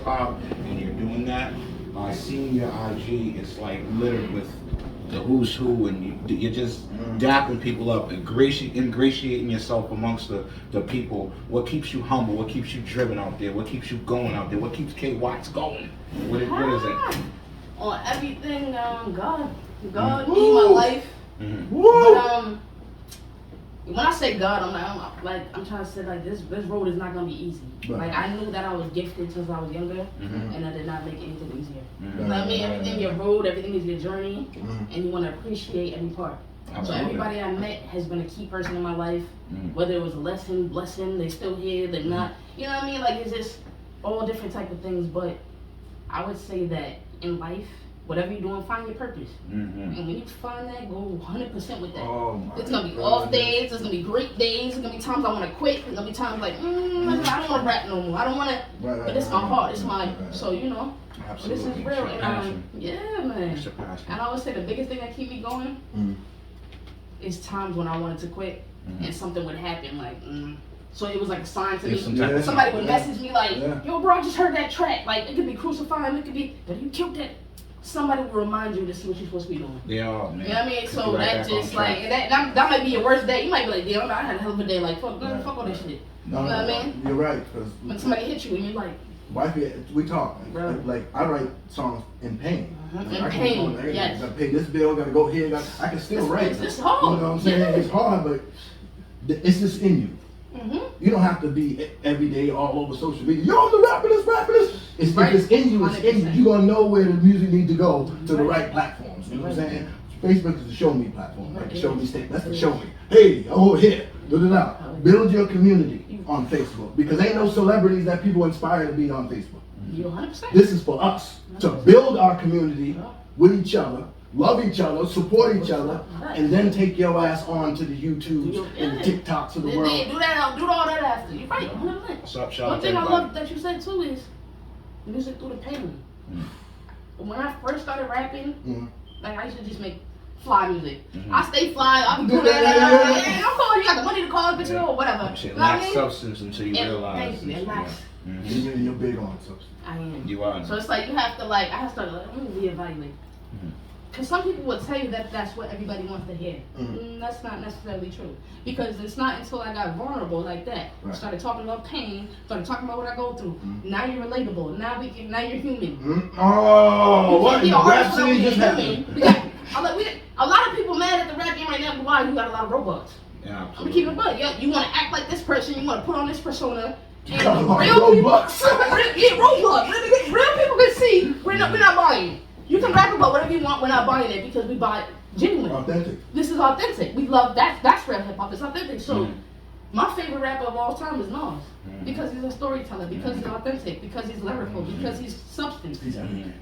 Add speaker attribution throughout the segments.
Speaker 1: hop and you're doing that, seeing your IG, it's like littered with the who's who, and you're just dapping people up, ingratiating yourself amongst the people. What keeps you humble? What keeps you driven out there? What keeps you going out there? What keeps K Watts going? What is it?
Speaker 2: On everything, God be my life.
Speaker 1: Mm-hmm.
Speaker 2: But when I say God, I'm trying to say like this road is not gonna be easy.
Speaker 3: Right.
Speaker 2: Like I knew that I was gifted since I was younger,
Speaker 1: Mm-hmm.
Speaker 2: and I did not make anything easier.
Speaker 1: Mm-hmm.
Speaker 2: You know what I mean? Everything your road, everything is your journey,
Speaker 3: Mhm.
Speaker 2: and you want to appreciate every part. So
Speaker 1: Absolutely.
Speaker 2: everybody I met has been a key person in my life.
Speaker 1: Mm.
Speaker 2: Whether it was a lesson, blessing, they still here, they're not. You know what I mean? Like it's just all different type of things. But I would say that in life, whatever you're doing, find your purpose.
Speaker 1: Mm-hmm.
Speaker 2: And when you find that, go 100% with that.
Speaker 3: Oh my
Speaker 2: It's gonna be
Speaker 3: God.
Speaker 2: off days. There's gonna be great days. There's gonna be times I want to quit. There's gonna be times like, I don't want to rap no more. I don't want to.
Speaker 3: Right,
Speaker 2: But it's my heart. It's
Speaker 3: right,
Speaker 2: my.
Speaker 3: right.
Speaker 2: So you know,
Speaker 1: Absolutely.
Speaker 2: this is real.
Speaker 1: It's your
Speaker 2: And
Speaker 1: passion.
Speaker 2: yeah, man.
Speaker 1: It's your passion.
Speaker 2: And I always say the biggest thing that keep me going
Speaker 3: Mm.
Speaker 2: is times when I wanted to quit
Speaker 1: Mhm.
Speaker 2: and something would happen. Like, so it was like a sign to
Speaker 1: There's
Speaker 2: me.
Speaker 1: some type of
Speaker 2: Somebody would
Speaker 3: Yeah.
Speaker 2: message me like,
Speaker 3: Yeah.
Speaker 2: "Yo, bro, I just heard that track. Like, it could be crucifying. It could be, but you killed that." Somebody will remind you this is what you're supposed to be doing.
Speaker 1: They are, man.
Speaker 2: You know what I mean?
Speaker 1: Put
Speaker 2: So
Speaker 1: you right
Speaker 2: that
Speaker 1: back on
Speaker 2: just
Speaker 1: track.
Speaker 2: like that might be your worst day. You might be like, damn, I had a hell of a day. Like, fuck all this shit.
Speaker 3: No,
Speaker 2: You know what I mean?
Speaker 3: You're right, because
Speaker 2: When somebody hits you and you're like,
Speaker 3: wifey, we talk.
Speaker 2: Right.
Speaker 3: Like I write songs in pain. Like,
Speaker 2: in
Speaker 3: I can
Speaker 2: pain,
Speaker 3: go, hey,
Speaker 2: yes.
Speaker 3: gotta pay this bill, gotta go here. I can still write.
Speaker 2: It's hard.
Speaker 3: You know what I'm saying?
Speaker 2: Yeah.
Speaker 3: It's hard, but it's just in you. You don't have to be every day all over social media. Yo, the rapping this. It's
Speaker 2: Right.
Speaker 3: if it's in you, it's in you.
Speaker 2: 100%.
Speaker 3: You're gonna know where the music needs to go to the
Speaker 2: Right.
Speaker 3: right platforms. You know what I'm
Speaker 2: Right.
Speaker 3: saying? Facebook is the show me platform, like the
Speaker 2: Right.
Speaker 3: show me state. That's the show me. Hey, I'm over here. Da-da-da. Build your community on Facebook because ain't no celebrities that people inspire to be on Facebook.
Speaker 2: You're 100%.
Speaker 3: This is for us to build our community with each other, love each other, support each other, and then take your ass on to the YouTubes and the TikToks of the world.
Speaker 2: Do that. Do all that after. You're right. 100%.
Speaker 1: Shout
Speaker 2: One
Speaker 1: out to
Speaker 2: thing I
Speaker 1: everybody.
Speaker 2: love that you said too is music through the pain. When I first started rapping,
Speaker 3: Mhm.
Speaker 2: like I used to just make fly music.
Speaker 1: Mhm.
Speaker 2: I stay fly. I be doing
Speaker 3: Yeah.
Speaker 2: that. Hey, I'm calling. You got the money to call it, bitch, or whatever.
Speaker 1: Shit,
Speaker 2: You know what I
Speaker 1: lack
Speaker 2: mean?
Speaker 1: substance until you
Speaker 2: And
Speaker 1: realize.
Speaker 2: thank you, and lack.
Speaker 1: Mhm.
Speaker 3: And you're big on substance.
Speaker 2: I am.
Speaker 1: You are.
Speaker 2: So it's like you have to like. I have to start like let me reevaluate. Because some people would tell you that that's what everybody wants to hear. That's not necessarily true. Because it's not until I got vulnerable like that,
Speaker 3: Right.
Speaker 2: started talking about pain, started talking about what I go through. Now you're relatable. Now you're human.
Speaker 3: Oh,
Speaker 2: You
Speaker 3: what?
Speaker 2: can't be an
Speaker 3: Rap
Speaker 2: artist without
Speaker 3: City
Speaker 2: being
Speaker 3: just
Speaker 2: human.
Speaker 3: happened.
Speaker 2: We got- a lot of people mad at the rap game right now, but why? You got a lot of robots.
Speaker 1: Yeah,
Speaker 2: I'm gonna
Speaker 1: absolutely.
Speaker 2: keep it buck. You want to act like this person, you want to put on this persona. And
Speaker 3: Got a lot of
Speaker 2: real people,
Speaker 3: Robux.
Speaker 2: Roblox. Real people can see we're not buying it. You can rap about whatever you want, we're not buying it because we buy it genuine.
Speaker 3: Authentic.
Speaker 2: This is authentic. We love that. That's real hip hop. It's authentic. So,
Speaker 1: Mhm.
Speaker 2: my favorite rapper of all time is Nas
Speaker 1: Mhm.
Speaker 2: because he's a storyteller, because he's authentic, because he's lyrical, because he's substance.
Speaker 3: He's everything.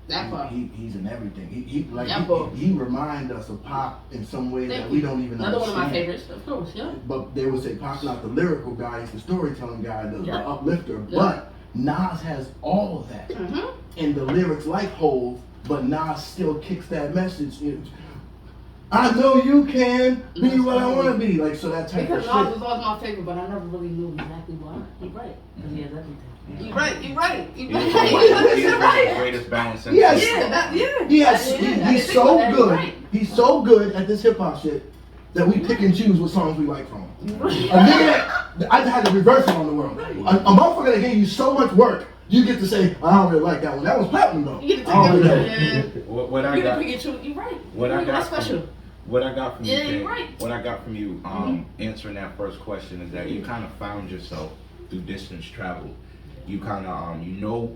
Speaker 2: That part.
Speaker 3: He's in everything.
Speaker 2: Yeah, bro.
Speaker 3: He reminds us of Pop in some ways
Speaker 2: Thank
Speaker 3: that
Speaker 2: you.
Speaker 3: we don't even
Speaker 2: Another one
Speaker 3: understand.
Speaker 2: of my favorites, of course. Yeah.
Speaker 3: But they would say Pop's not the lyrical guy, he's the storytelling guy, the
Speaker 2: Yeah.
Speaker 3: uplifter.
Speaker 2: Yeah.
Speaker 3: But Nas has all of that.
Speaker 2: Mhm.
Speaker 3: And the lyrics like Hove, but Nas still kicks that message. I know you can be what I want to be. Like, so that type
Speaker 2: Because
Speaker 3: of
Speaker 2: Nas
Speaker 3: shit.
Speaker 2: was always my favorite, but I never really knew exactly why. You're right. Because he has everything. You're right. You're right.
Speaker 1: He
Speaker 2: You're
Speaker 1: was
Speaker 2: right.
Speaker 1: the
Speaker 2: You're right.
Speaker 1: greatest balance.
Speaker 3: Yes.
Speaker 2: Yeah.
Speaker 3: Yes,
Speaker 2: I didn't
Speaker 3: he's
Speaker 2: think
Speaker 3: so
Speaker 2: about that. You're
Speaker 3: good.
Speaker 2: right.
Speaker 3: He's so good at this hip hop shit that we pick and choose what songs we like from him.
Speaker 2: You're
Speaker 3: A
Speaker 2: right.
Speaker 3: nigga that I had to reverse it on the world. A motherfucker that gave you so much work, you get to say, I don't really like that one. That was platinum though.
Speaker 2: You get to
Speaker 3: I don't
Speaker 2: take
Speaker 3: really
Speaker 2: it.
Speaker 3: like it.
Speaker 1: What I
Speaker 2: You get
Speaker 1: got.
Speaker 2: to pick and choose. You're right.
Speaker 1: What I got
Speaker 2: That's
Speaker 1: from-
Speaker 2: special.
Speaker 1: What I got from you,
Speaker 2: Yeah,
Speaker 1: Kay,
Speaker 2: you're right.
Speaker 1: what I got from you, answering that first question is that you kind of found yourself through distance travel. You kind of, you know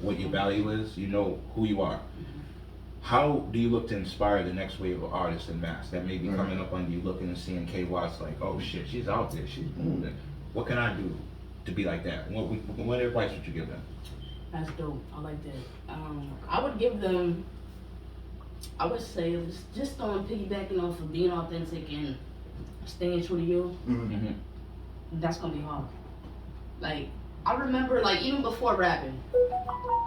Speaker 1: what your value is. You know who you are. How do you look to inspire the next wave of artists and mass that may be coming up on you, looking and seeing K Watts like, oh shit, she's out there, she's moving. What can I do to be like that? What advice would you give them?
Speaker 2: That's dope. I like that. I would give them. I would say just on piggybacking off of being authentic and staying true to you.
Speaker 1: Mm-hmm.
Speaker 2: That's gonna be hard. Like I remember, like even before rapping,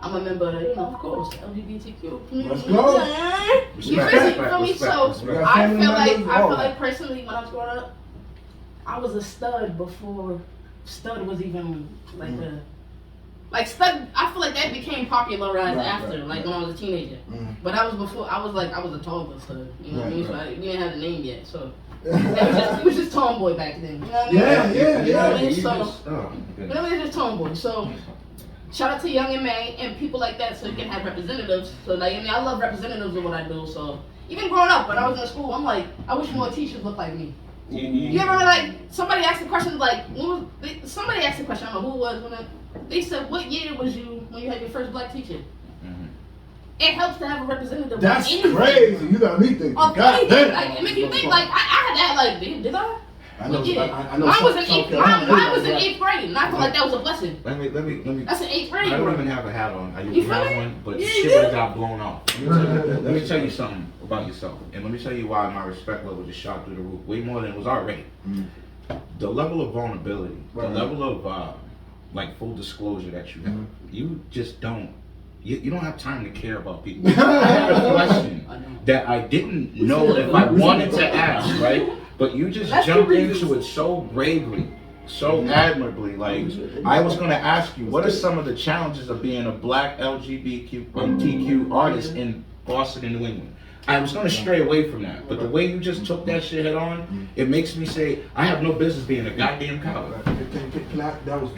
Speaker 2: I'm a member of, of course, LGBTQ community.
Speaker 3: Let's go.
Speaker 2: You know what I'm saying? You
Speaker 1: Respect,
Speaker 2: feel me?
Speaker 1: respect,
Speaker 2: So
Speaker 1: respect.
Speaker 2: I
Speaker 3: Family
Speaker 2: feel like
Speaker 3: members, all that.
Speaker 2: personally when I was growing up, I was a stud before stud was even like Like I feel like that became popularized
Speaker 3: Right,
Speaker 2: after,
Speaker 3: right,
Speaker 2: like when I was a teenager.
Speaker 3: Mhm.
Speaker 2: But that was before. I was a tomboy, so you know what I mean.
Speaker 3: Right,
Speaker 2: So
Speaker 3: right.
Speaker 2: we didn't have the name yet, so it was just tomboy back then. You know what I mean?
Speaker 3: Yeah, yeah,
Speaker 2: You know what I
Speaker 3: yeah.
Speaker 2: mean?
Speaker 1: You
Speaker 2: So
Speaker 1: just- oh,
Speaker 2: you
Speaker 1: okay.
Speaker 2: know, it's just tomboy. So shout out to Young and May and people like that, so you can have representatives. So like, I mean, I love representatives of what I do. So even growing up, when I was in school, I'm like, I wish more teachers looked like me. You ever like somebody asked the question like somebody asked the question, I don't know who it was when they said, what year was you when you had your first black teacher?
Speaker 1: Mhm.
Speaker 2: It helps to have a representative.
Speaker 3: That's
Speaker 2: of anything.
Speaker 3: crazy. You got me thinking.
Speaker 2: Of
Speaker 3: God
Speaker 2: anything.
Speaker 3: damn.
Speaker 2: Like it make you think like I had that like did I?
Speaker 3: I know.
Speaker 2: Yeah.
Speaker 3: I know.
Speaker 2: Mine was in
Speaker 3: South
Speaker 2: eighth.
Speaker 3: Carolina,
Speaker 2: Mine was in
Speaker 3: everybody-
Speaker 2: 8th grade, and I feel like that was a blessing.
Speaker 1: Let me.
Speaker 2: That's an 8th
Speaker 1: I
Speaker 2: grade.
Speaker 1: don't even have a hat on. I
Speaker 2: You
Speaker 1: used to
Speaker 2: feel
Speaker 1: have
Speaker 2: me?
Speaker 1: one, but
Speaker 2: Yeah,
Speaker 1: shit
Speaker 2: you
Speaker 1: would have
Speaker 2: do.
Speaker 1: got blown off. Let me tell you something about yourself, and let me tell you why my respect level just shot through the roof, way more than it was already.
Speaker 3: Mm.
Speaker 1: The level of vulnerability,
Speaker 3: Right.
Speaker 1: the level of like full disclosure that you have, you just don't. You don't have time to care about people. I had a question
Speaker 2: I know.
Speaker 1: that I didn't know if I wanted to ask, right? But you just
Speaker 2: That's
Speaker 1: jumped
Speaker 2: the reason.
Speaker 1: into it so bravely, so admirably. Like I was going to ask you, what are some of the challenges of being a black LGBTQ artist in Boston and New England? I was going to stray away from that, but the way you just took that shit head on, it makes me say I have no business being a goddamn coward.
Speaker 3: Can I, that was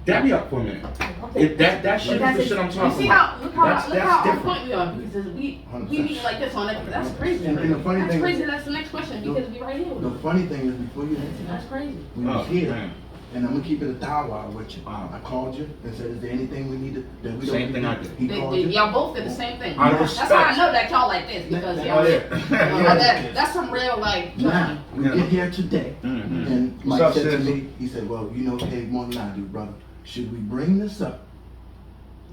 Speaker 1: Dab me up for a minute. That shit is the shit I'm
Speaker 2: You
Speaker 1: talking
Speaker 2: see
Speaker 1: about.
Speaker 2: how look how
Speaker 1: That's
Speaker 2: on
Speaker 1: different.
Speaker 2: point we are because we meet like this on that. That's crazy.
Speaker 3: And the funny
Speaker 2: That's
Speaker 3: thing-
Speaker 2: crazy. That's the next question because we right here. With
Speaker 3: The
Speaker 2: it.
Speaker 3: funny thing is, before you answer that,
Speaker 2: That's crazy.
Speaker 3: we was
Speaker 1: Oh,
Speaker 3: here,
Speaker 1: man.
Speaker 3: and I'm gonna keep it a dialogue with you.
Speaker 1: Wow.
Speaker 3: I called you and said, "Is there anything we need to that we
Speaker 1: Same
Speaker 3: don't?"
Speaker 1: thing I did.
Speaker 3: He called you.
Speaker 2: Y'all both did the same thing.
Speaker 1: Out of
Speaker 2: That's
Speaker 1: respect.
Speaker 2: how I know that y'all like this because
Speaker 3: Oh,
Speaker 2: y'all.
Speaker 1: yeah.
Speaker 2: That's some real like.
Speaker 3: Now we
Speaker 1: Yeah.
Speaker 3: get here today,
Speaker 1: Mhm.
Speaker 3: and
Speaker 1: What's
Speaker 3: Mike
Speaker 1: up,
Speaker 3: said to
Speaker 1: sis?
Speaker 3: me, he said, "Well, you know, Dave more than I do, brother. Should we bring this up,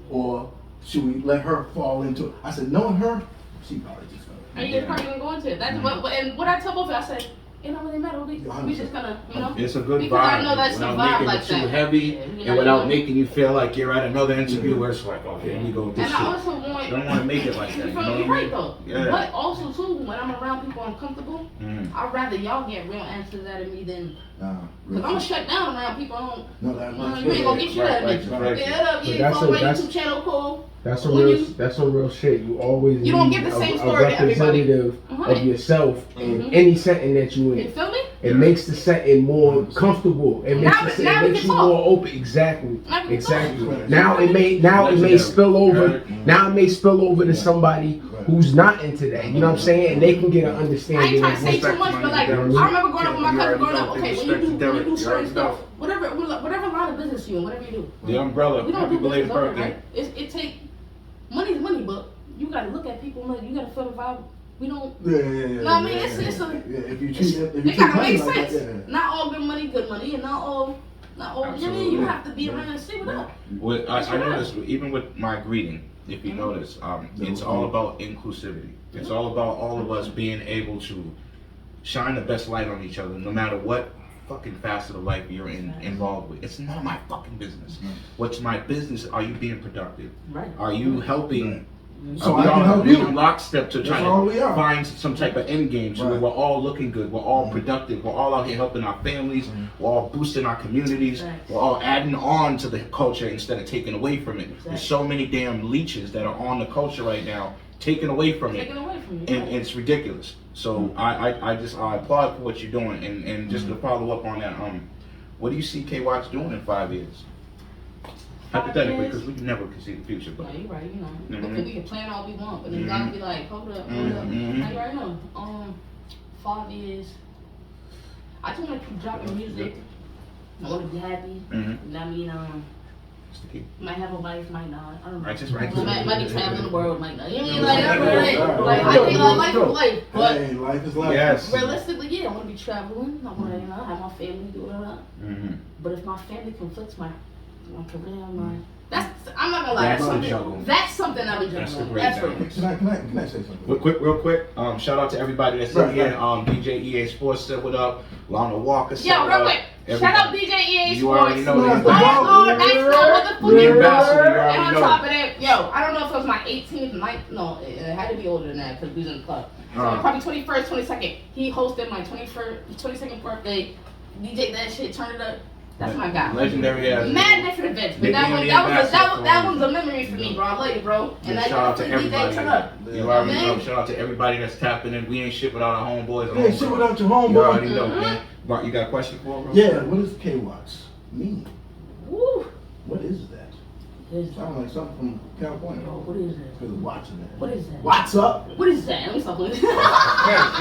Speaker 3: or should we let her fall into it?" I said, "Knowing her, she probably just gonna."
Speaker 2: And you just probably gonna go into it. That's what and what I tell both of you, I said, it don't really matter. We just gonna, you know.
Speaker 1: It's a good
Speaker 2: Because
Speaker 1: vibe
Speaker 2: I know that's
Speaker 1: without
Speaker 2: the vibe
Speaker 1: making
Speaker 2: like
Speaker 1: it too
Speaker 2: that.
Speaker 1: heavy
Speaker 2: Yeah, you
Speaker 1: and
Speaker 2: know,
Speaker 1: without
Speaker 2: you know.
Speaker 1: making you feel like you're at another interview where it's like, okay, let me go with this
Speaker 2: And
Speaker 1: shit.
Speaker 2: I also want.
Speaker 1: You don't want to make it like that.
Speaker 2: You
Speaker 1: You
Speaker 2: feel
Speaker 1: know
Speaker 2: me?
Speaker 1: what
Speaker 2: You're
Speaker 1: I
Speaker 2: right
Speaker 1: mean?
Speaker 2: though.
Speaker 1: Yeah.
Speaker 2: But also too, when I'm around people uncomfortable,
Speaker 1: Mm.
Speaker 2: I'd rather y'all get real answers out of me than.
Speaker 3: Nah,
Speaker 2: Cause I'm gonna shut down around people. I don't.
Speaker 3: no, that's
Speaker 2: You ain't gonna get shit out of me.
Speaker 1: Right.
Speaker 2: Yeah, what up?
Speaker 4: But
Speaker 2: Yeah,
Speaker 4: that's
Speaker 2: follow my
Speaker 4: that's-
Speaker 2: YouTube channel, cool.
Speaker 4: That's some
Speaker 2: When
Speaker 4: real.
Speaker 2: you-
Speaker 4: That's some real shit. You always
Speaker 2: You don't
Speaker 4: need
Speaker 2: get the same
Speaker 4: a
Speaker 2: story to everybody.
Speaker 4: representative
Speaker 2: Uh-huh.
Speaker 4: of yourself in
Speaker 2: Mhm.
Speaker 4: any setting that you
Speaker 2: You
Speaker 4: in.
Speaker 2: feel me?
Speaker 4: It makes the setting more comfortable. It makes
Speaker 2: Now-
Speaker 4: the
Speaker 2: now
Speaker 4: it
Speaker 2: we
Speaker 4: makes
Speaker 2: can
Speaker 4: you
Speaker 2: talk.
Speaker 4: more open. Exactly.
Speaker 2: Now we can
Speaker 4: Exactly.
Speaker 3: talk.
Speaker 4: Now it may
Speaker 1: Legendary.
Speaker 4: spill over.
Speaker 1: Right.
Speaker 4: Now it may spill over to somebody
Speaker 3: Right.
Speaker 4: who's not into that. You know what I'm saying? And they can get an
Speaker 2: I
Speaker 4: understanding.
Speaker 2: ain't trying
Speaker 4: of
Speaker 2: to say
Speaker 4: what's-
Speaker 2: too much, but like I
Speaker 1: You
Speaker 2: remember growing up with my
Speaker 1: already
Speaker 2: cousin growing
Speaker 1: know.
Speaker 2: up. Okay, when
Speaker 1: Respect
Speaker 2: you
Speaker 1: to
Speaker 2: do
Speaker 1: Derek. You
Speaker 2: certain
Speaker 1: already
Speaker 2: stuff,
Speaker 1: know.
Speaker 2: whatever line of business you in, whatever you do,
Speaker 1: The umbrella.
Speaker 2: we don't
Speaker 1: Happy
Speaker 2: do
Speaker 1: belated
Speaker 2: business over,
Speaker 1: birthday.
Speaker 2: right? It take money's money, but you gotta look at people. Like, you gotta feel the vibe. We don't.
Speaker 3: Yeah.
Speaker 2: No, I mean, it's a-
Speaker 3: yeah. If you
Speaker 2: It's,
Speaker 3: treat if you
Speaker 2: it
Speaker 3: treat
Speaker 2: gotta
Speaker 3: money
Speaker 2: make
Speaker 3: like that,
Speaker 2: sense. Not all good money, and not all. You know what I mean?
Speaker 1: Absolutely.
Speaker 2: You have to be around and see what up.
Speaker 1: Well,
Speaker 2: That's
Speaker 1: I
Speaker 2: right.
Speaker 1: noticed even with my greeting, if you
Speaker 2: Mhm.
Speaker 1: notice, it's all about inclusivity. It's all about all of us being able to shine the best light on each other, no matter what fucking facet of life you're involved with. It's none of my fucking business. What's my business? Are you being productive?
Speaker 2: Right.
Speaker 1: Are you helping?
Speaker 3: So
Speaker 1: we
Speaker 3: I can
Speaker 1: all
Speaker 3: help
Speaker 1: we
Speaker 3: you.
Speaker 1: in lockstep to try
Speaker 3: That's all we
Speaker 1: to
Speaker 3: are.
Speaker 1: find some type of end game so
Speaker 3: Right.
Speaker 1: that we're all looking good, we're all
Speaker 3: Mhm.
Speaker 1: productive, we're all out here helping our families, we're all boosting our communities,
Speaker 2: Right.
Speaker 1: we're all adding on to the culture instead of taking away from it. There's so many damn leeches that are on the culture right now, taking away from it,
Speaker 2: Taken away from you.
Speaker 1: and it's ridiculous. So I just I applaud for what you're doing, and just to follow up on that, what do you see K Watts doing in 5 years?
Speaker 2: 5
Speaker 1: Hypothetically,
Speaker 2: years?
Speaker 1: because we never can see the future, but
Speaker 2: Yeah, you're right. You know,
Speaker 1: Mhm.
Speaker 2: we can plan all we want, but then
Speaker 1: Mhm.
Speaker 2: gotta be like, hold up, hold up.
Speaker 1: Mhm.
Speaker 2: Like right now, 5 years. I just want to keep dropping music. I want to be happy.
Speaker 1: Mhm.
Speaker 2: I mean,
Speaker 1: It's the key.
Speaker 2: might have a wife, might not. I don't know.
Speaker 1: Righteous.
Speaker 2: Might be traveling the world, might not. You know what I mean?
Speaker 1: Right,
Speaker 2: Like,
Speaker 1: right,
Speaker 2: like,
Speaker 1: right.
Speaker 2: I think like life is life, but
Speaker 3: Hey, life is life.
Speaker 1: Yes.
Speaker 2: realistically, yeah, I want to be traveling. I want to, you know, have my family do whatever.
Speaker 1: Mhm.
Speaker 2: But if my family conflicts my career, I'm not gonna lie.
Speaker 1: That's the
Speaker 2: something,
Speaker 1: juggle.
Speaker 2: That's something I've been
Speaker 1: That's the
Speaker 2: juggling.
Speaker 1: great
Speaker 2: That's
Speaker 1: balance.
Speaker 2: real.
Speaker 3: Can I say something?
Speaker 1: Real quick, shout out to everybody that's
Speaker 3: Right,
Speaker 1: in here.
Speaker 3: right.
Speaker 1: DJ EA Sports said what up. Lana Walker said
Speaker 2: Yo,
Speaker 1: what
Speaker 2: real
Speaker 1: up.
Speaker 2: quick.
Speaker 1: Everybody.
Speaker 2: Shout out DJ EA
Speaker 1: You already
Speaker 2: Sports.
Speaker 1: know
Speaker 3: Nice
Speaker 1: that.
Speaker 3: to
Speaker 2: Nice
Speaker 3: go.
Speaker 2: Lord, nice Lord, what the fuck
Speaker 1: The ambassador, you
Speaker 2: And
Speaker 1: already
Speaker 2: on
Speaker 1: know.
Speaker 2: top of that, yo, I don't know if it was my 18th, 9th, no, it had to be older than that because we was in the club. So probably 21st, 22nd. He hosted my 22nd birthday. DJ that shit, turned it up. That's my guy.
Speaker 1: Legendary ass.
Speaker 2: Mad different events, but
Speaker 1: They
Speaker 2: that
Speaker 1: gave
Speaker 2: one,
Speaker 1: me
Speaker 2: that was
Speaker 1: ambassador
Speaker 2: that
Speaker 1: for
Speaker 2: one's a memory for me, bro. I love you, bro. And
Speaker 1: Yeah,
Speaker 2: I
Speaker 1: shout out to
Speaker 2: DJ
Speaker 1: everybody.
Speaker 2: turn up.
Speaker 1: You already
Speaker 2: Man.
Speaker 1: know. Shout out to everybody that's tapping in. We ain't shit without our homeboys. and
Speaker 3: Yeah, shit
Speaker 1: homegirls.
Speaker 3: without your
Speaker 1: You already
Speaker 3: homeboy.
Speaker 1: know, man. Mark, you got a question for him, bro?
Speaker 3: Yeah, what does K-Watts mean?
Speaker 2: Woo.
Speaker 3: What is that? Sound like something from California.
Speaker 2: What is that?
Speaker 3: Because of watching that.
Speaker 2: What is that?
Speaker 3: What's up?
Speaker 2: What is that? Let me stop with
Speaker 4: What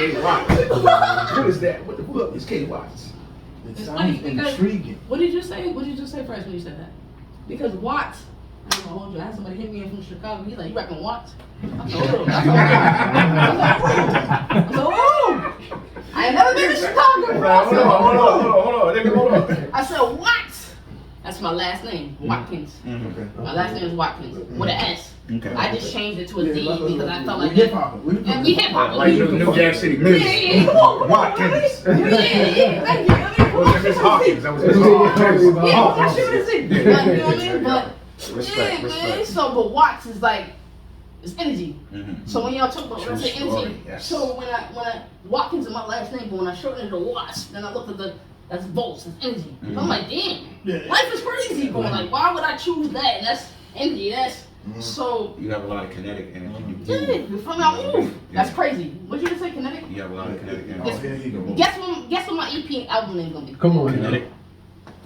Speaker 4: is that? What the fuck is K-Watts?
Speaker 3: It
Speaker 2: It's
Speaker 3: sounds
Speaker 2: funny because-
Speaker 3: intriguing.
Speaker 2: What did you say? What did you say first when you said that? Because Watts, I don't know, hold you. I had somebody hit me in from Chicago. He's like, you repping Watts? I said, oh. I said, oh. I ain't never been to Chicago, bro.
Speaker 1: Hold on, nigga, hold on.
Speaker 2: I said, Watts. That's my last name, Watkins.
Speaker 1: Mm-hmm.
Speaker 2: My last name is Watkins with an S.
Speaker 1: Okay.
Speaker 2: I just changed it to a Z because I felt like
Speaker 3: hip
Speaker 2: that.
Speaker 3: hop.
Speaker 2: And we hip hop.
Speaker 1: Like New Jack City,
Speaker 2: Yeah,
Speaker 1: Miss
Speaker 2: yeah, come on, come on,
Speaker 1: Watkins.
Speaker 2: Yeah, yeah, thank you.
Speaker 1: Was it Miss Hawkins? That was Miss
Speaker 2: Yeah,
Speaker 1: Hawkins.
Speaker 2: what I should have said. But, you know what I mean? But
Speaker 1: Respect,
Speaker 2: yeah, man.
Speaker 1: respect.
Speaker 2: So, but Watts is like, it's energy.
Speaker 1: Mhm.
Speaker 2: So when y'all talk about when I
Speaker 1: True
Speaker 2: say energy,
Speaker 1: story, yes.
Speaker 2: so when I Watkins is my last name, but when I shortened it to Watts, then I looked at that's volts, that's energy.
Speaker 1: Mhm.
Speaker 2: I'm like, damn,
Speaker 3: Yeah.
Speaker 2: life is crazy. Going like, why would I choose that? And that's energy. That's so.
Speaker 1: You have a lot of kinetic energy.
Speaker 2: Yeah, you feel me? I move. That's crazy. What you just say, kinetic?
Speaker 1: You have a lot of kinetic
Speaker 3: Oh,
Speaker 1: energy.
Speaker 3: here you go.
Speaker 2: Guess what my EP album name gonna be?
Speaker 4: Come on,
Speaker 1: Kinetic.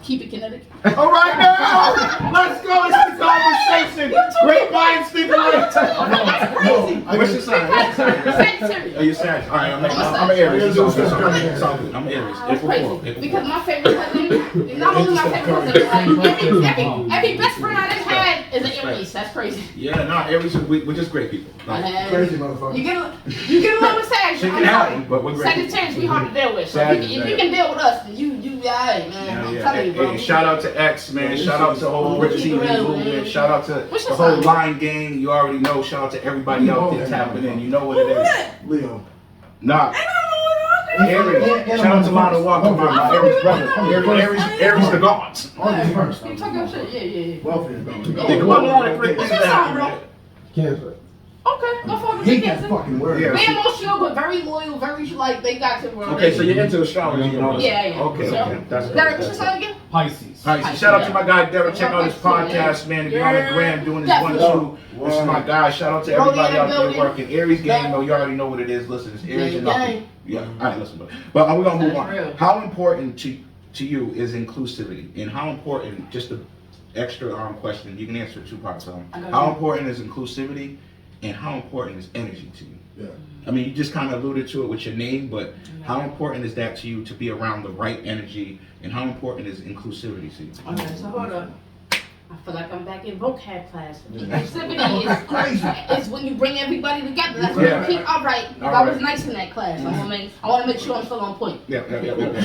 Speaker 2: Keep it kinetic.
Speaker 1: All right, now let's go into the conversation. Great minds think alike.
Speaker 2: That's crazy.
Speaker 1: What's your sign?
Speaker 2: Sagittarius.
Speaker 1: Are you Sag? All right, I'm
Speaker 2: I'm
Speaker 1: an Aries.
Speaker 3: Sag.
Speaker 1: It's all good. It's all good. I'm an Aries.
Speaker 2: That's
Speaker 1: April Fool.
Speaker 2: crazy.
Speaker 1: April
Speaker 2: Because
Speaker 1: Fool.
Speaker 2: my favorite cousin, not only my favorite cousin, like every best friend I ever had is an Aries. That's crazy.
Speaker 1: Yeah, no, Aries, we're just great people.
Speaker 2: I
Speaker 1: Like,
Speaker 2: had-
Speaker 3: Crazy motherfucker.
Speaker 2: You get along with Sag.
Speaker 1: Shit
Speaker 2: I'm
Speaker 1: can happen,
Speaker 2: sorry.
Speaker 1: but we're great people.
Speaker 2: Sagittarius, we hard to deal with. So
Speaker 1: Sag
Speaker 2: if
Speaker 1: is
Speaker 2: you
Speaker 1: bad.
Speaker 2: can deal with us, then you alright, man.
Speaker 1: Yeah,
Speaker 2: I'm
Speaker 1: yeah.
Speaker 2: telling you, bro.
Speaker 1: Hey, shout out to X, man. Shout out to the whole Rich TV movement. Shout out to
Speaker 2: What's
Speaker 1: the
Speaker 2: your
Speaker 1: whole
Speaker 2: sign?
Speaker 1: Line gang. You already know. Shout out to everybody out there tapping in. You know what it is.
Speaker 3: Leo.
Speaker 1: Nah. Aries. Shout out to Lana Walker, my Aries brother. Aries the gods.
Speaker 3: On the first.
Speaker 2: You talking shit? Yeah.
Speaker 3: Welfare is going.
Speaker 1: Think about all the great
Speaker 2: What's
Speaker 1: things
Speaker 2: your
Speaker 1: that
Speaker 2: sign, bro?
Speaker 1: happen.
Speaker 4: Cancer.
Speaker 2: Okay, go for it.
Speaker 3: Hate that fucking word.
Speaker 1: Yeah.
Speaker 2: Very emotional, but very loyal, very like they got to.
Speaker 1: Okay, so you're into astrology, you know?
Speaker 2: Yeah, yeah.
Speaker 1: Okay,
Speaker 2: So,
Speaker 1: okay. That's
Speaker 2: Derek,
Speaker 1: good.
Speaker 2: what's your sign again?
Speaker 5: Pisces.
Speaker 1: All right, so shout out to my guy Derek. Check out his podcast, man. If you're on the gram doing his
Speaker 2: Definitely.
Speaker 1: 1-2, this is my guy. Shout out to
Speaker 2: Brody
Speaker 1: everybody
Speaker 2: in the
Speaker 1: out there
Speaker 2: building.
Speaker 1: working. Aries gang, though, you already know what it is. Listen, it's Aries and nothing. Yeah, all right, listen, but we're gonna move
Speaker 2: That's
Speaker 1: on.
Speaker 2: real.
Speaker 1: How important to you is inclusivity, and how important? Just the extra question. You can answer 2 parts.
Speaker 2: I got
Speaker 1: How
Speaker 2: you.
Speaker 1: important is inclusivity, and how important is energy to you?
Speaker 3: Yeah.
Speaker 1: I mean, you just kind of alluded to it with your name, but how important is that to you to be around the right energy, and how important is inclusivity to you?
Speaker 2: Okay, so hold up. I feel like I'm back in vocab class.
Speaker 3: Yeah.
Speaker 2: Inclusivity is when you bring everybody together. That's when
Speaker 1: Yeah.
Speaker 2: you keep all right.
Speaker 1: All
Speaker 2: I was
Speaker 1: right.
Speaker 2: nice in that class. I want to make sure I'm still on point.
Speaker 1: Yeah.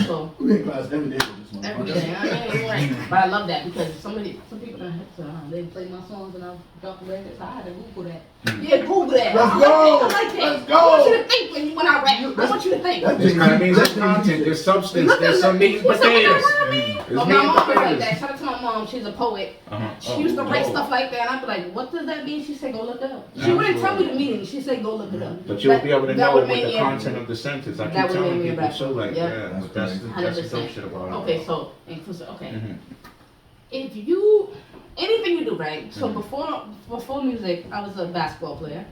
Speaker 2: So
Speaker 3: We in class every day with this
Speaker 2: every
Speaker 3: motherfucker.
Speaker 2: day, I mean, right. But I love that because some people don't have to. They play my songs and I'll drop the lyrics. I had to Google that. Yeah, Google that.
Speaker 3: Let's
Speaker 2: I
Speaker 3: go.
Speaker 2: like that.
Speaker 3: Let's go.
Speaker 2: I want you to think when I rap. I want you to think.
Speaker 3: That's
Speaker 1: This kind of means there's content, there's substance, there's some meat and potatoes. There's
Speaker 2: But
Speaker 1: meat
Speaker 2: my
Speaker 1: and
Speaker 2: mom was like
Speaker 1: potatoes.
Speaker 2: that. Shout out to my mom. She's a poet. She used to write stuff like that, and I'd be like, "What does that mean?" She said, "Go look it up." She wouldn't tell me the meaning. She said, "Go look it up."
Speaker 1: But you'll be able to
Speaker 2: That
Speaker 1: know
Speaker 2: would
Speaker 1: what
Speaker 2: make
Speaker 1: the
Speaker 2: me
Speaker 1: content of the sentence. I
Speaker 2: that
Speaker 1: keep
Speaker 2: would
Speaker 1: telling
Speaker 2: make me a
Speaker 1: people
Speaker 2: rapper.
Speaker 1: so like,
Speaker 2: Yeah.
Speaker 1: yeah, but that's the
Speaker 2: 100%.
Speaker 1: dope shit about it.
Speaker 2: Okay, so inclusive. Okay,
Speaker 1: Mhm.
Speaker 2: if you anything you do right. So
Speaker 1: Mhm.
Speaker 2: before music, I was a basketball player,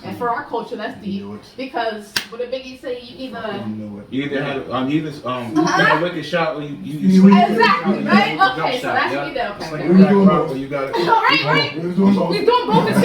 Speaker 2: and for our culture, that's deep
Speaker 3: You knew it.
Speaker 2: because what did Biggie say? You either
Speaker 3: You knew it.
Speaker 1: You either had a wicked shot or you
Speaker 2: exactly right.
Speaker 1: jump
Speaker 2: Okay, so
Speaker 1: shot,
Speaker 2: that's
Speaker 1: yeah.
Speaker 2: what we did.
Speaker 1: It's
Speaker 2: Okay,
Speaker 1: like
Speaker 2: okay.
Speaker 1: a
Speaker 3: We
Speaker 1: black
Speaker 3: doing
Speaker 1: rock
Speaker 3: both.
Speaker 1: where you got it.
Speaker 2: All right.
Speaker 3: We was doing both.
Speaker 2: We doing both and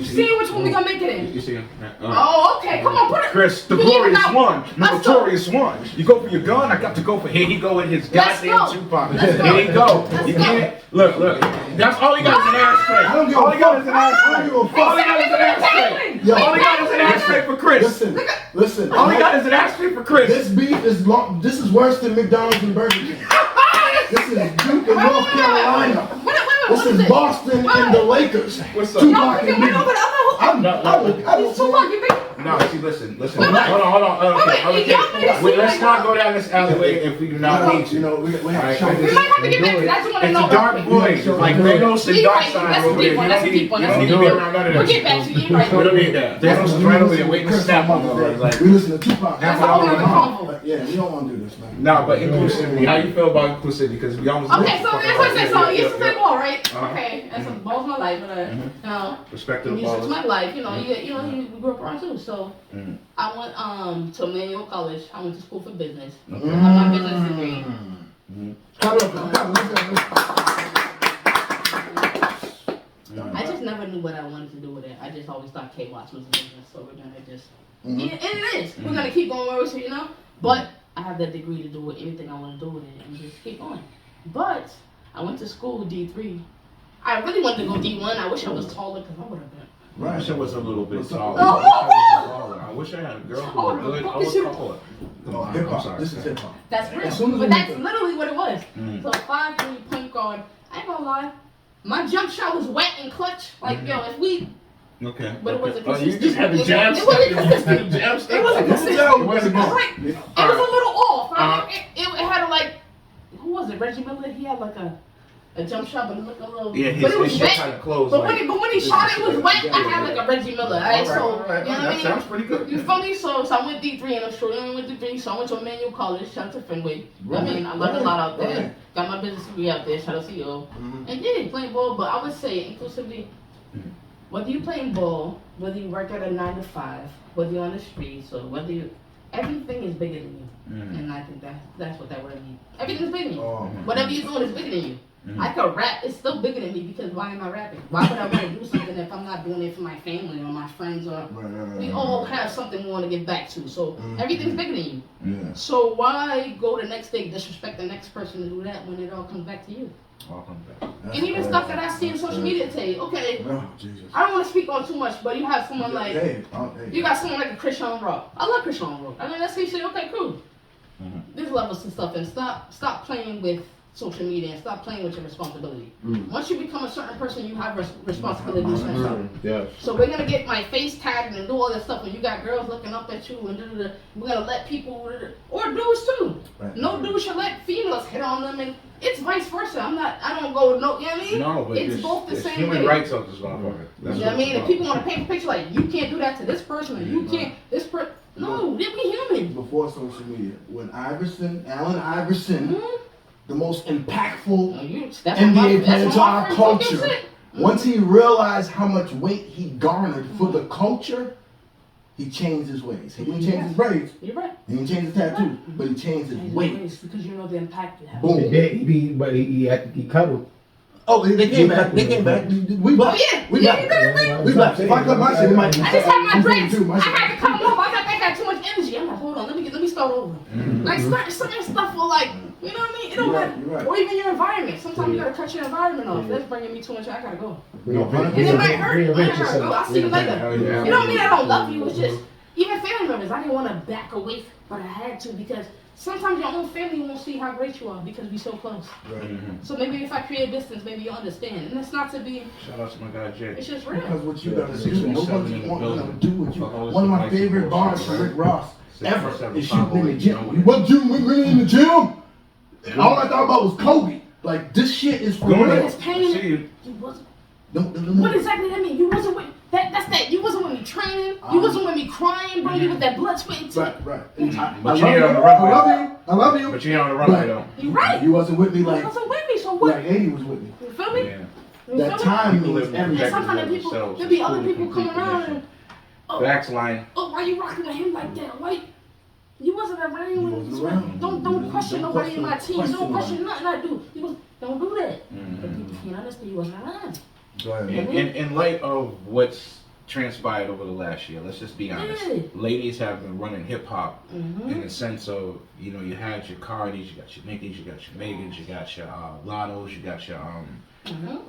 Speaker 2: seeing which one we gonna make it in.
Speaker 1: You see him?
Speaker 2: Oh, okay. Come on, put it.
Speaker 1: Chris, the
Speaker 2: You even
Speaker 1: glorious
Speaker 2: got-
Speaker 1: one, the
Speaker 2: Let's go.
Speaker 1: notorious one. You go for your gun, I got to go for here. He go with his
Speaker 2: Let's
Speaker 1: goddamn
Speaker 2: go.
Speaker 1: Tupac.
Speaker 2: Let's go.
Speaker 1: Here you go.
Speaker 2: Let's
Speaker 1: You
Speaker 2: go.
Speaker 1: can't look. That's all he got is an ashtray.
Speaker 3: I don't give a
Speaker 1: All he got is an
Speaker 3: fuck. I don't
Speaker 1: ashtray.
Speaker 3: give a
Speaker 1: All
Speaker 3: fuck.
Speaker 1: he got is an ashtray.
Speaker 3: Yo.
Speaker 1: All he got is an ashtray for Chris.
Speaker 3: Listen.
Speaker 1: All he got is an ashtray for Chris.
Speaker 3: This beef is long. This is worse than McDonald's and Burger King. This is Duke and North Carolina. This is Boston and the Lakers.
Speaker 1: What's up?
Speaker 3: Tupac and
Speaker 2: Wait over
Speaker 3: Biggie.
Speaker 2: the other.
Speaker 3: I
Speaker 2: He's Tupac and Biggie.
Speaker 1: No, see, listen. Hold on. Okay. Let's not go down this alleyway if we do not need to.
Speaker 3: You know, we have
Speaker 1: Right.
Speaker 3: to show
Speaker 2: We
Speaker 3: this.
Speaker 2: might have to get back to that. I just want to
Speaker 1: It's
Speaker 2: know.
Speaker 1: a dark void, like Thanos and
Speaker 2: You're right.
Speaker 1: Darkseid
Speaker 2: That's a
Speaker 1: over there.
Speaker 2: deep one. That's a deep one.
Speaker 1: You
Speaker 2: That's a
Speaker 1: don't need
Speaker 2: deep
Speaker 1: to be
Speaker 2: one.
Speaker 1: around none of
Speaker 2: We'll
Speaker 1: that.
Speaker 2: get back to you. You're right.
Speaker 1: We don't need that. Thanos is right over there waiting to snap on us. Like,
Speaker 3: We listen to Tupac.
Speaker 2: That's a whole other convo.
Speaker 3: Like, yeah, we don't want to do this, man.
Speaker 1: nah, but inclusivity. How you feel about inclusivity? Because we almost.
Speaker 2: Okay, so that's what I said. So I used to play
Speaker 1: Yeah.
Speaker 2: ball, right?
Speaker 1: Uh-huh.
Speaker 2: Okay, that's a ball's my life, but you know,
Speaker 1: Respective
Speaker 2: music is
Speaker 1: ballers.
Speaker 2: my life. You know, you grew up around too. So
Speaker 1: Mhm.
Speaker 2: I went to Emmanuel College. I went to school for business.
Speaker 1: Okay.
Speaker 2: I have my business degree. I just never knew what I wanted to do with it. I just always thought K-Watch was a business, so we're gonna just yeah, and it is. We're gonna keep going where we're so, you know. But I have that degree to do with anything I want to do with it and just keep going. But I went to school D3. I really wanted to go D1. I wish I was taller because I would have been.
Speaker 1: I wish I was a little bit taller.
Speaker 2: Oh.
Speaker 1: I wish I had a girl who was good. I was taller. Come on,
Speaker 3: Hip
Speaker 1: I'm
Speaker 3: hop.
Speaker 1: sorry.
Speaker 3: This is hip hop.
Speaker 2: That's
Speaker 3: As soon
Speaker 2: real.
Speaker 3: as
Speaker 2: But
Speaker 3: we
Speaker 2: that's
Speaker 3: get-
Speaker 2: literally what it was.
Speaker 1: Mm.
Speaker 2: So 5'3" point guard. I ain't gonna lie. My jump shot was wet and clutch. Like, yo, if we.
Speaker 1: Okay.
Speaker 2: But it wasn't
Speaker 1: Oh, you
Speaker 2: consistent.
Speaker 1: just had the jab
Speaker 2: It wasn't
Speaker 1: step.
Speaker 2: consistent.
Speaker 1: Jab
Speaker 2: It
Speaker 1: step.
Speaker 2: wasn't consistent.
Speaker 1: It wasn't good.
Speaker 2: Right. It was a little off. It had a, like, who was it? Reggie Miller? He had like a jump shot, but it looked a little.
Speaker 1: Yeah,
Speaker 2: but it
Speaker 1: his
Speaker 2: was
Speaker 1: shit
Speaker 2: wet.
Speaker 1: kind of closed.
Speaker 2: But
Speaker 1: like,
Speaker 2: when he shot it was wet, I had like a Reggie Miller. Alright, so
Speaker 1: all right.
Speaker 2: you know what I
Speaker 1: That
Speaker 2: mean?
Speaker 1: sounds pretty good.
Speaker 2: You feel me? So I went D3 and I'm sure I went D3. So I went to Emmanuel College. Shout out to Fenway. I mean, I learned a lot out there.
Speaker 3: Right.
Speaker 2: Got my business degree out there. Shout out to you. And yeah, playing ball. But I would say inclusively, whether you playing ball, whether you work at a 9 to 5, whether you're on the streets, or whether you, everything is bigger than you. And I think that's what that word means. Everything's bigger than you. Whatever you're doing is bigger than you. I could rap, it's still bigger than me because why am I rapping? Why would I want to do something if I'm not doing it for my family or my friends or we all have something we want to get back to. So everything's bigger than you.
Speaker 3: Yeah.
Speaker 2: So why go the next day, disrespect the next person to do that when it all comes back to you?
Speaker 1: Welcome back.
Speaker 2: And even stuff that I see on social media today, okay,
Speaker 3: Oh, Jesus.
Speaker 2: I don't want to speak on too much, but you have someone like,
Speaker 3: Hey,
Speaker 2: you got someone like a Christian Rock. I love Christian Rock. I mean, that's his shit, okay, cool. There's levels to stuff and stop playing with social media and stop playing with your responsibility. Once you become a certain person, you have responsibility to do certain stuff.
Speaker 4: Yeah.
Speaker 2: So we're gonna get my face tagged and do all that stuff, and you got girls looking up at you, and we're gonna let people, or dudes too.
Speaker 3: Right.
Speaker 2: No dude should let females hit on them, and it's vice versa. I don't go, no, you know what I mean?
Speaker 1: No, but
Speaker 2: it's
Speaker 1: there's,
Speaker 2: both the
Speaker 1: there's
Speaker 2: same
Speaker 1: human
Speaker 2: way.
Speaker 1: rights out this motherfucker.
Speaker 2: You
Speaker 1: That's
Speaker 2: know what I mean?
Speaker 1: it's
Speaker 2: If people want to paint a picture like, you can't do that to this person, or you can't, this person, no, they're human.
Speaker 3: Before social media, when Allen Iverson,
Speaker 2: Mhm.
Speaker 3: the most impactful
Speaker 2: That's
Speaker 3: NBA
Speaker 2: what
Speaker 3: player
Speaker 2: that's
Speaker 3: to
Speaker 2: what my
Speaker 3: our
Speaker 2: friends talking
Speaker 3: culture,
Speaker 2: shit.
Speaker 3: once he realized how much weight he garnered for the culture, he changed his ways. He didn't change his braids,
Speaker 2: You're right.
Speaker 3: he didn't change his tattoos, but he changed his weight.
Speaker 2: Because you know the impact it has.
Speaker 3: Boom.
Speaker 4: But he cuddled.
Speaker 3: Oh, they came back. They came back. We
Speaker 2: Oh
Speaker 3: black.
Speaker 2: yeah,
Speaker 3: We
Speaker 2: yeah,
Speaker 3: black.
Speaker 2: you did it.
Speaker 3: We black. If I cut my shit, it might be.
Speaker 2: I just had my
Speaker 3: I'm
Speaker 2: dreads.
Speaker 3: 42, my
Speaker 2: I
Speaker 3: shit.
Speaker 2: had to cut them off. I got too much energy. I'm like, hold on, let me start over. Like certain stuff will like, you know what I mean? It don't
Speaker 3: You're right,
Speaker 2: matter.
Speaker 3: you're right.
Speaker 2: Or even your environment. Sometimes you gotta cut your environment off. That's bringing me too much. I gotta go.
Speaker 3: No,
Speaker 2: And it might hurt. It might
Speaker 4: Reinvent
Speaker 2: hurt. Go, I'll see you
Speaker 4: yourself.
Speaker 2: later.
Speaker 1: Hell yeah.
Speaker 2: You don't mean I don't love you. It's just even family members. I didn't want to back away, but I had to because sometimes your own family won't see how great you are because we so close. So maybe if I create distance, maybe you'll understand. And it's not to be.
Speaker 1: Shout out to my guy Jay.
Speaker 2: It's just real.
Speaker 3: Because what you gotta do,
Speaker 1: 617
Speaker 3: nobody's
Speaker 1: in the
Speaker 3: wanting to
Speaker 1: building.
Speaker 3: do what you.
Speaker 1: Fuck all this
Speaker 3: One of my
Speaker 1: device
Speaker 3: favorite
Speaker 1: bullshit,
Speaker 3: bars from
Speaker 1: right?
Speaker 3: Rick Ross ever
Speaker 1: 617
Speaker 3: is shooting in the gym.
Speaker 1: know
Speaker 3: You what you with me in the gym? And all I thought about was Kobe. Like this shit is for
Speaker 1: Go
Speaker 3: real.
Speaker 1: ahead.
Speaker 2: It's pain.
Speaker 1: See you.
Speaker 2: You wasn't.
Speaker 3: Don't.
Speaker 2: What exactly that mean? You wasn't with that. That's that. You wasn't with me training. You wasn't with me crying, bro. You with that blood, sweat, and tears.
Speaker 3: Right. And I
Speaker 1: But
Speaker 3: love
Speaker 1: you ain't
Speaker 3: you.
Speaker 1: on the runway.
Speaker 3: I love you. I love you.
Speaker 1: But you ain't on the runway though.
Speaker 2: You right.
Speaker 3: You wasn't with me
Speaker 2: You
Speaker 3: like
Speaker 2: wasn't with me, so what?
Speaker 3: 80 was with me.
Speaker 2: You feel me?
Speaker 1: Yeah.
Speaker 2: You
Speaker 3: That
Speaker 2: feel me?
Speaker 3: time
Speaker 1: People
Speaker 3: means
Speaker 1: live
Speaker 3: everything.
Speaker 2: And sometimes the people, there'll be other people coming around and,
Speaker 1: Facts line.
Speaker 2: oh, why you rocking with him like that? Why? You wasn't around.
Speaker 3: You wasn't around.
Speaker 2: Don't question
Speaker 3: Don't
Speaker 2: nobody in my
Speaker 3: question-
Speaker 2: team. Don't
Speaker 3: question
Speaker 2: question nothing I do. Don't do that. But people can't understand you wasn't around.
Speaker 3: Go ahead.
Speaker 1: In light of what's transpired over the last year, let's just be honest.
Speaker 2: Yeah.
Speaker 1: Ladies have been running hip hop
Speaker 2: Mm-hmm.
Speaker 1: in the sense of, you know, you had your Cardis, you got your Nickies, you got your Megans, you got your Lottos, you got your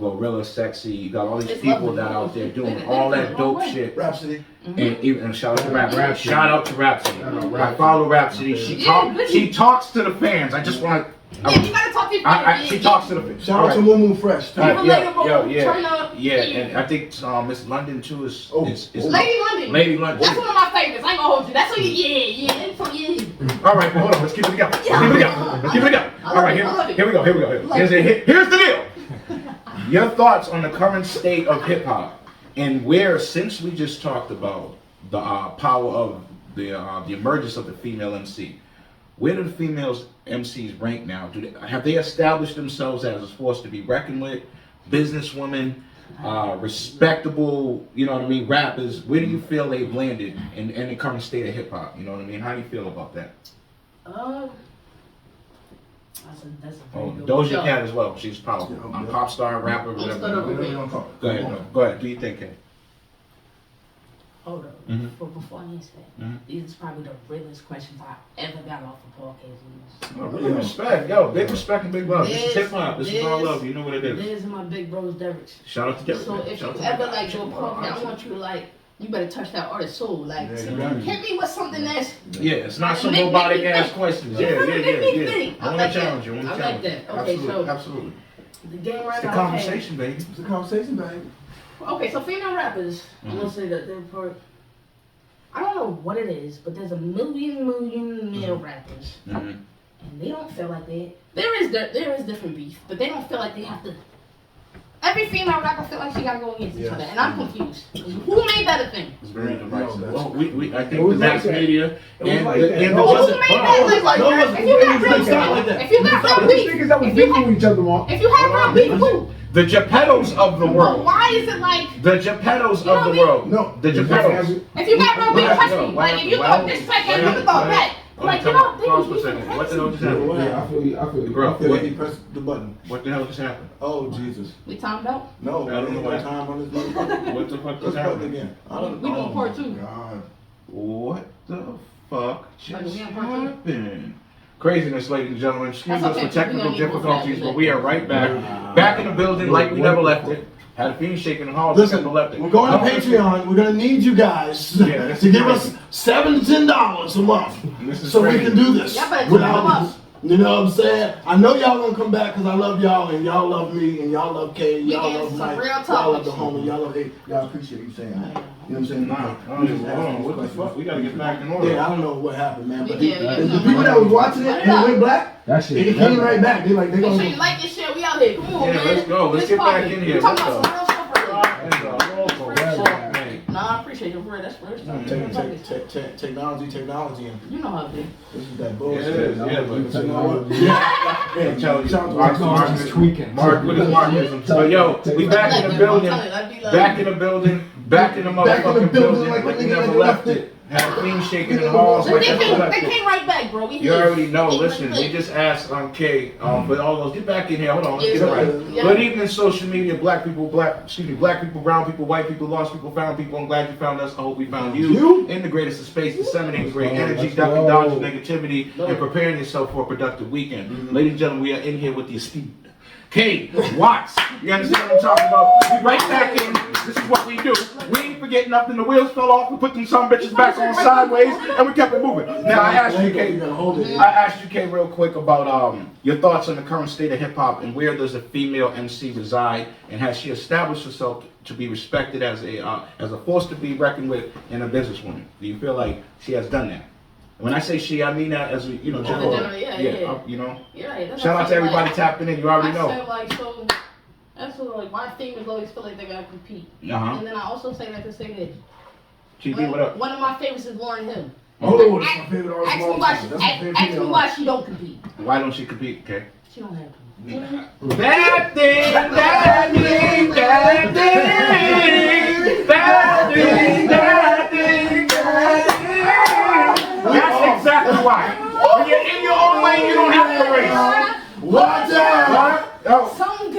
Speaker 1: Glorilla Sexy, you got all these
Speaker 2: It's
Speaker 1: people
Speaker 2: lovely.
Speaker 1: that out there doing
Speaker 2: They
Speaker 1: all
Speaker 2: do
Speaker 1: that
Speaker 2: it
Speaker 1: dope
Speaker 2: all
Speaker 1: shit.
Speaker 3: Rhapsody.
Speaker 1: And shout out to Rhapsody.
Speaker 4: Rhapsody.
Speaker 1: Shout out to Rhapsody. I follow Rhapsody.
Speaker 2: Yeah, good.
Speaker 1: She talks to the fans. I just want
Speaker 2: Yeah, you gotta talk talk to you.
Speaker 1: She talks to the people.
Speaker 3: Shout out to Moo Fresh. Too.
Speaker 2: People
Speaker 1: Yeah,
Speaker 2: turn up.
Speaker 1: yeah, and I think Miss London too is
Speaker 2: Lady London.
Speaker 1: Lady London.
Speaker 2: That's one of my favorites. I ain't gonna hold you. That's what you, yeah.
Speaker 1: All right, well, hold on. Let's keep it together. Let's keep it together. All right, here we go. Here's the deal. Your thoughts on the current state of hip hop and where, since we just talked about the power of the emergence of the female MC, where do the females MCs rank now? Have they established themselves as a force to be reckoned with? Businesswomen, respectable, you know what I mean, rappers. Where do you feel they've landed in the current state of hip hop? You know what I mean? How do you feel about that?
Speaker 2: That's a
Speaker 1: Oh,
Speaker 2: pretty good
Speaker 1: Doja
Speaker 2: one.
Speaker 1: Cat as well. She's powerful. A pop star, rapper, whatever. Go ahead. No. Go ahead. Do you think?
Speaker 2: Hold up.
Speaker 1: Mhm.
Speaker 2: But before I answer that,
Speaker 1: Mhm.
Speaker 2: these is probably the realest questions I ever got off the podcast.
Speaker 1: Oh, really respect. Yo, big respect and big love. This is hip hop. This is all
Speaker 2: This-
Speaker 1: love. You know what it is.
Speaker 2: This is my big bros, Derek's.
Speaker 1: Shout out to Derek.
Speaker 2: So if
Speaker 1: Shout
Speaker 2: you
Speaker 1: out to
Speaker 2: ever
Speaker 1: Derek.
Speaker 2: like do a podcast, I want you to like, you better touch that artist's soul. Like,
Speaker 3: Yeah, you got it.
Speaker 2: hit me with something that's.
Speaker 1: Yeah, it's not some
Speaker 2: Make me
Speaker 1: robotic ass
Speaker 2: think.
Speaker 1: questions.
Speaker 2: Yeah,
Speaker 1: Yeah.
Speaker 2: make me think.
Speaker 1: I want
Speaker 2: like
Speaker 1: to challenge
Speaker 2: that.
Speaker 1: you.
Speaker 2: I like that. Okay,
Speaker 1: Absolutely.
Speaker 2: so
Speaker 1: Absolutely.
Speaker 2: the game
Speaker 1: It's
Speaker 2: right
Speaker 1: the
Speaker 2: now.
Speaker 1: conversation, baby.
Speaker 3: It's a conversation, baby.
Speaker 2: Okay, so female rappers, I'm gonna say that they're part. I don't know what it is, but there's a million male rappers,
Speaker 1: Mm-hmm.
Speaker 2: and they don't feel like they. There is different beef, but they don't feel like they have to. Every female rapper feel like she gotta go against each
Speaker 3: Yes.
Speaker 2: other, and I'm confused. Who made that a thing?
Speaker 1: It's very divisive.
Speaker 3: that's-
Speaker 1: Well, I
Speaker 4: It
Speaker 1: think
Speaker 4: was
Speaker 1: the mass
Speaker 4: like that.
Speaker 1: media
Speaker 4: It was
Speaker 1: and
Speaker 4: like
Speaker 1: the
Speaker 4: that.
Speaker 1: and
Speaker 4: No,
Speaker 1: the
Speaker 2: Who
Speaker 1: wasn't.
Speaker 2: made
Speaker 1: Hold on,
Speaker 2: that?
Speaker 1: hold on.
Speaker 2: Like,
Speaker 3: no, it wasn't-
Speaker 2: if you got
Speaker 3: it
Speaker 2: real
Speaker 3: was not like that.
Speaker 2: if you got real
Speaker 4: These
Speaker 2: beef,
Speaker 4: niggas that was
Speaker 2: if you
Speaker 4: beefing with each other, Mark.
Speaker 2: if you have real beef, who?
Speaker 1: The Geppettos of the
Speaker 2: But
Speaker 1: world.
Speaker 2: why is it like?
Speaker 1: The Geppettos
Speaker 2: You know
Speaker 1: of the
Speaker 2: what I mean?
Speaker 1: world.
Speaker 3: No.
Speaker 1: The Geppettos.
Speaker 2: If you got real beef,
Speaker 1: Well,
Speaker 2: trust me.
Speaker 1: well,
Speaker 2: Like, if you
Speaker 1: well,
Speaker 2: thought this track ain't
Speaker 1: well,
Speaker 2: never thought
Speaker 1: well,
Speaker 2: back.
Speaker 1: well,
Speaker 2: Like, you
Speaker 1: tell
Speaker 2: know,
Speaker 1: me,
Speaker 2: they
Speaker 1: pause
Speaker 2: was
Speaker 1: for a second.
Speaker 2: beefing
Speaker 1: What the
Speaker 2: crazy.
Speaker 1: hell just happened?
Speaker 4: Yeah, I feel you.
Speaker 1: Bro,
Speaker 3: Yeah,
Speaker 1: what,
Speaker 3: he pressed the button.
Speaker 1: what the hell just happened?
Speaker 3: Oh, Jesus.
Speaker 2: We timed out.
Speaker 3: No,
Speaker 1: I don't know what-
Speaker 3: time on this motherfucker.
Speaker 1: What the fuck
Speaker 3: Let's
Speaker 1: just
Speaker 3: put it
Speaker 1: happened?
Speaker 3: again.
Speaker 2: We doing part two.
Speaker 3: God.
Speaker 1: What the fuck
Speaker 2: Like,
Speaker 1: just
Speaker 2: we on part two?
Speaker 1: happened? Craziness, ladies and gentlemen. Excuse
Speaker 2: That's
Speaker 1: us
Speaker 2: okay,
Speaker 1: for technical
Speaker 2: we don't need more
Speaker 1: difficulties,
Speaker 2: fat.
Speaker 1: but we are right back. Back in the building like we never left it. Had a fiend shaking the halls.
Speaker 3: Listen,
Speaker 1: never left it.
Speaker 3: we're going to
Speaker 1: No,
Speaker 3: Patreon. We're going to need you guys
Speaker 1: Yeah, this
Speaker 3: to
Speaker 1: is
Speaker 3: give
Speaker 1: crazy.
Speaker 3: us $7 to $10 a month
Speaker 1: This is
Speaker 3: so we
Speaker 1: crazy.
Speaker 3: can do this.
Speaker 2: Y'all better come
Speaker 3: without,
Speaker 2: up.
Speaker 3: you know what I'm saying? I know y'all gonna come back because I love y'all and y'all love me and y'all love Kay,
Speaker 2: We
Speaker 3: y'all
Speaker 2: getting
Speaker 3: love
Speaker 2: some
Speaker 3: Mike,
Speaker 2: real
Speaker 3: y'all love
Speaker 2: topics.
Speaker 3: the homie, y'all love it. Y'all appreciate you saying that. You know what I'm saying?
Speaker 1: Nah, hold on. What the fuck? We gotta get back in order.
Speaker 3: Yeah, I don't know what happened, man, but
Speaker 2: Yeah, yeah,
Speaker 3: the
Speaker 2: yeah.
Speaker 3: people that was watching it and it went black,
Speaker 4: That shit.
Speaker 3: it came right back. They like they
Speaker 2: Make
Speaker 3: gonna.
Speaker 2: sure you like this shit. We out here. Come on,
Speaker 1: Yeah,
Speaker 2: man.
Speaker 1: let's go. Let's
Speaker 2: This
Speaker 1: get back
Speaker 2: poppin'.
Speaker 1: in here.
Speaker 2: We talking
Speaker 1: Let's
Speaker 2: about some real stuff right
Speaker 1: And, roll for
Speaker 2: Real
Speaker 1: fuck,
Speaker 2: shit.
Speaker 1: man.
Speaker 2: now. Nah, I appreciate your word. That's first time.
Speaker 3: Technology, and
Speaker 2: You know how it is.
Speaker 3: this is that
Speaker 1: Yeah,
Speaker 3: bullshit.
Speaker 1: it is. Yeah, but
Speaker 3: You know what?
Speaker 4: Yeah.
Speaker 3: Yeah,
Speaker 1: I'm telling you,
Speaker 3: shout out to
Speaker 1: Mark,
Speaker 3: Mark.
Speaker 1: Mark,
Speaker 4: tweaking.
Speaker 1: Mark with his Markism. But yo, we back in the building. Back in the building. Back in the
Speaker 3: Back in the
Speaker 1: motherfucking
Speaker 3: building
Speaker 1: building.
Speaker 3: like
Speaker 1: Like
Speaker 3: the
Speaker 1: we
Speaker 3: nigga
Speaker 1: never
Speaker 3: that
Speaker 1: left
Speaker 3: left
Speaker 1: it. Had a fiend shaking in the halls
Speaker 2: But
Speaker 1: like
Speaker 2: they
Speaker 1: we never left
Speaker 2: came
Speaker 1: it.
Speaker 2: right back, bro. We
Speaker 1: You
Speaker 2: here.
Speaker 1: already know.
Speaker 2: They
Speaker 1: Listen,
Speaker 2: went
Speaker 1: we just asked Kay, but all those. Get back in here. Hold on, let's get it
Speaker 2: Yeah.
Speaker 1: right.
Speaker 2: Yeah.
Speaker 1: Good evening, social media. Black people, black people, brown people, white people, lost people, found people. I'm glad you found us. I hope we found you. In the greatest of space, disseminating great energy,
Speaker 4: Let's
Speaker 1: ducking,
Speaker 4: go.
Speaker 1: dodging negativity, and preparing yourself for a productive weekend. Ladies and gentlemen, we are in here with the esteemed Kay Watts. You understand what I'm talking about? We right back in. This is what we do. We ain't forget nothing. The wheels fell off. We put them some bitches back on sideways, and we kept it moving. Now I asked you, Kay. I asked you, Kay, real quick about your thoughts on the current state of hip hop and where does a female MC reside, and has she established herself to be respected as a force to be reckoned with and a businesswoman? Do you feel like she has done that? When I say she, I mean that as a general.
Speaker 2: Yeah.
Speaker 1: You know.
Speaker 2: Yeah, that's
Speaker 1: Shout
Speaker 2: what
Speaker 1: out
Speaker 2: I'm
Speaker 1: to everybody
Speaker 2: like,
Speaker 1: tapping in. You already
Speaker 2: I
Speaker 1: know.
Speaker 2: said like so. That's what, like why females always feel like they gotta compete. And then I also say that to say this.
Speaker 1: TB, what up?
Speaker 2: One of my favorites is Lauryn Hill.
Speaker 3: Oh, that's my favorite artist
Speaker 2: Ask
Speaker 3: of
Speaker 2: me
Speaker 3: all
Speaker 2: why.
Speaker 3: time. That's my favorite
Speaker 2: Ask me
Speaker 3: female
Speaker 2: why
Speaker 3: artist.
Speaker 2: she don't compete.
Speaker 1: Why don't she compete, okay?
Speaker 2: She don't have to.
Speaker 1: That thing, that thing, that thing, that thing, that thing, that thing. That's exactly why. When you're in your own lane, you don't have to race.
Speaker 3: Watch out!
Speaker 1: Oh,
Speaker 2: Some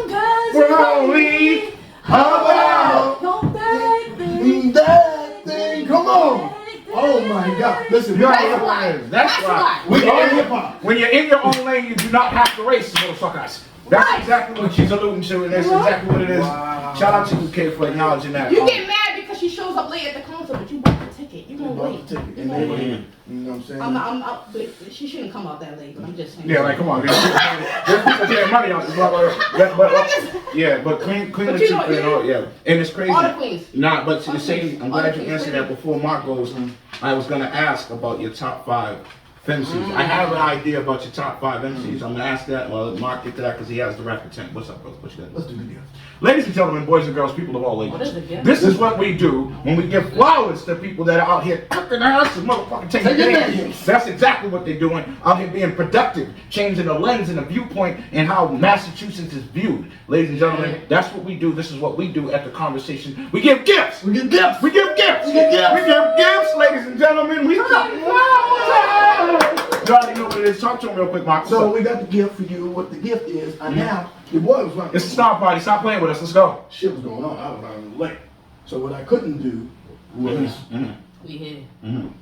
Speaker 2: guys
Speaker 1: we're only
Speaker 3: How about
Speaker 2: don't beg
Speaker 3: that thing? Come on! Oh my God! Listen, we
Speaker 1: That's
Speaker 3: are
Speaker 1: why. That's why.
Speaker 3: we are hip hop.
Speaker 1: When you're in your own lane, you do not have to race, motherfuckers. That's exactly what she's alluding to, and that's exactly what it is.
Speaker 3: Wow.
Speaker 1: Shout out to you, Kay, for acknowledging that.
Speaker 2: You get mad because she shows up late at the concert, but you bought the ticket. You
Speaker 3: We
Speaker 2: gonna
Speaker 3: bought
Speaker 2: wait.
Speaker 3: the ticket,
Speaker 2: You
Speaker 3: and
Speaker 2: gonna
Speaker 3: they were
Speaker 2: wait.
Speaker 3: here. You know what I'm saying?
Speaker 2: But she shouldn't come out that late, but I'm just saying.
Speaker 1: Yeah, like come on, there's people taking money out this motherfucker. But Queen
Speaker 2: But you know,
Speaker 1: Latifah, yeah, and it's crazy.
Speaker 2: All the queens.
Speaker 1: Nah, but
Speaker 2: All
Speaker 1: the
Speaker 2: the
Speaker 1: same.
Speaker 2: queens.
Speaker 1: I'm
Speaker 2: All
Speaker 1: glad
Speaker 2: the
Speaker 1: you
Speaker 2: queens.
Speaker 1: answered that before Mark goes. I was gonna ask about your top 5 MCs. I have an idea about your top 5 MCs. I'm gonna ask that. Well, Mark get to that because he has the rapper 10. What's up, bro? What you got?
Speaker 3: Let's do the gift.
Speaker 1: Ladies and gentlemen, boys and girls, people of all
Speaker 2: What is
Speaker 1: ages,
Speaker 2: the gift?
Speaker 1: this is what we do when we give flowers to people that are out here cooking ass and motherfucking taking
Speaker 3: Take it
Speaker 1: names.
Speaker 3: names.
Speaker 1: That's exactly what they're doing out here being productive, changing the lens and the viewpoint and how Massachusetts is viewed. Ladies and gentlemen, that's what we do. This is what we do at the conversation. We give gifts.
Speaker 3: We get gifts.
Speaker 1: We give gifts.
Speaker 3: We give gifts.
Speaker 1: We give gifts, ladies and gentlemen. We give flowers. You already know what it is. Talk to him real quick, Mark.
Speaker 3: So we got the gift for you. What the gift is, and now your boy was running.
Speaker 1: It's a stomp party. Stop playing with us. Let's go.
Speaker 3: Shit was going on. I was running late. So what I couldn't do was
Speaker 2: We here.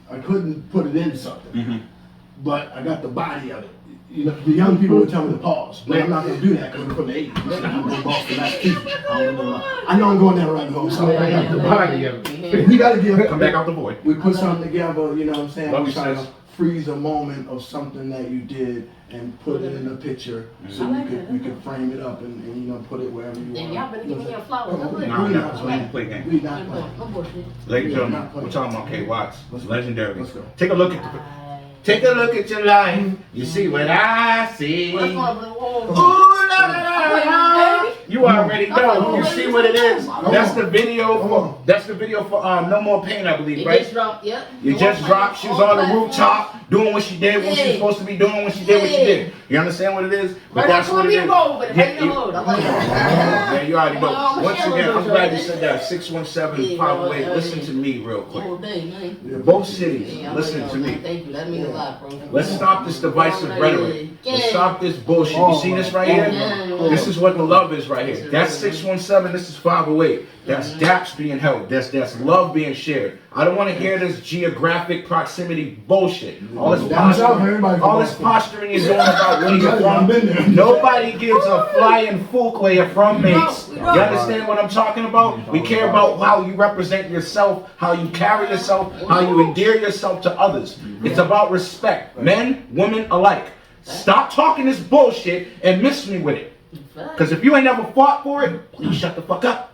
Speaker 3: I couldn't put it in something,
Speaker 1: Mm-hmm.
Speaker 3: but I got the body of it. You know, the young people would tell me to pause, but I'm not gonna do that because we're from the 80s. I'm going to Boston, Massachusetts. I know I'm going down right home. So
Speaker 4: I got the body of it.
Speaker 3: we got to give.
Speaker 1: Come back out the void.
Speaker 3: We put something together. You know what I'm saying?
Speaker 1: Love
Speaker 3: We
Speaker 1: you,
Speaker 3: try
Speaker 1: sis.
Speaker 3: to freeze a moment of something that you did and put it in a picture so
Speaker 2: I like
Speaker 3: we
Speaker 2: that.
Speaker 3: could frame it up and you know put it wherever you
Speaker 2: Then
Speaker 3: want.
Speaker 2: y'all better give me your flowers.
Speaker 3: Come on,
Speaker 2: Look,
Speaker 1: Nah,
Speaker 3: we
Speaker 1: nah,
Speaker 3: not
Speaker 1: we
Speaker 3: playing.
Speaker 1: ain't play game.
Speaker 3: We not playing.
Speaker 2: no bullshit.
Speaker 1: Ladies and
Speaker 3: Yeah,
Speaker 1: gentlemen,
Speaker 3: not
Speaker 1: we're
Speaker 3: playing.
Speaker 1: talking about K Watts.
Speaker 3: Let's go.
Speaker 1: Legendary.
Speaker 3: Let's go.
Speaker 1: Take a look at take a look at your life. You see what I see.
Speaker 2: What's
Speaker 1: Ooh,
Speaker 2: going on?
Speaker 1: la, la, la, la. You already know. You see what it is. That's the video for. That's the video for No More Pain, I believe,
Speaker 2: It
Speaker 1: right?
Speaker 2: just dropped, yep.
Speaker 1: You just dropped. She was on the rooftop doing what she did, what she was
Speaker 2: Yeah.
Speaker 1: supposed to be doing, when she did what she
Speaker 2: Yeah.
Speaker 1: did. You understand what it is? But
Speaker 2: Right
Speaker 1: that's
Speaker 2: on
Speaker 1: what it
Speaker 2: Columbia
Speaker 1: is.
Speaker 2: Road, but right in the
Speaker 1: you-
Speaker 2: hood. I like it.
Speaker 1: Yeah, you already know.
Speaker 2: Well,
Speaker 1: Once
Speaker 2: Michelle
Speaker 1: again, I'm
Speaker 2: knows
Speaker 1: glad you
Speaker 2: already.
Speaker 1: said that. 617
Speaker 2: Yeah,
Speaker 1: Powerway.
Speaker 2: well,
Speaker 1: Listen
Speaker 2: yeah.
Speaker 1: to me real quick.
Speaker 2: All day, man.
Speaker 3: Yeah,
Speaker 1: Both cities,
Speaker 2: Yeah, I
Speaker 1: listen
Speaker 2: like
Speaker 1: to
Speaker 2: y'all,
Speaker 1: me.
Speaker 2: man. Thank you. That means a lot, bro.
Speaker 1: Let's stop this divisive rhetoric. Let's stop this bullshit. You see this right here?
Speaker 2: Yeah.
Speaker 1: This is what the love is right here. That's 617. This is 508. That's daps being held. That's love being shared. I don't want to hear this geographic proximity bullshit. All this
Speaker 3: Down south,
Speaker 1: posturing,
Speaker 3: everybody
Speaker 1: all
Speaker 3: from
Speaker 1: this
Speaker 3: Boston.
Speaker 1: posturing you're doing about where you're
Speaker 3: I've been there.
Speaker 1: from. Nobody gives a flying fuck where you're from, mates.
Speaker 2: We
Speaker 1: You
Speaker 2: don't.
Speaker 1: understand what I'm talking about? We care about how you represent yourself, how you carry yourself, how you endear yourself to others. It's about respect, men, women alike. Stop talking this bullshit and miss me with it. Because if you ain't never fought for it, please shut the fuck up.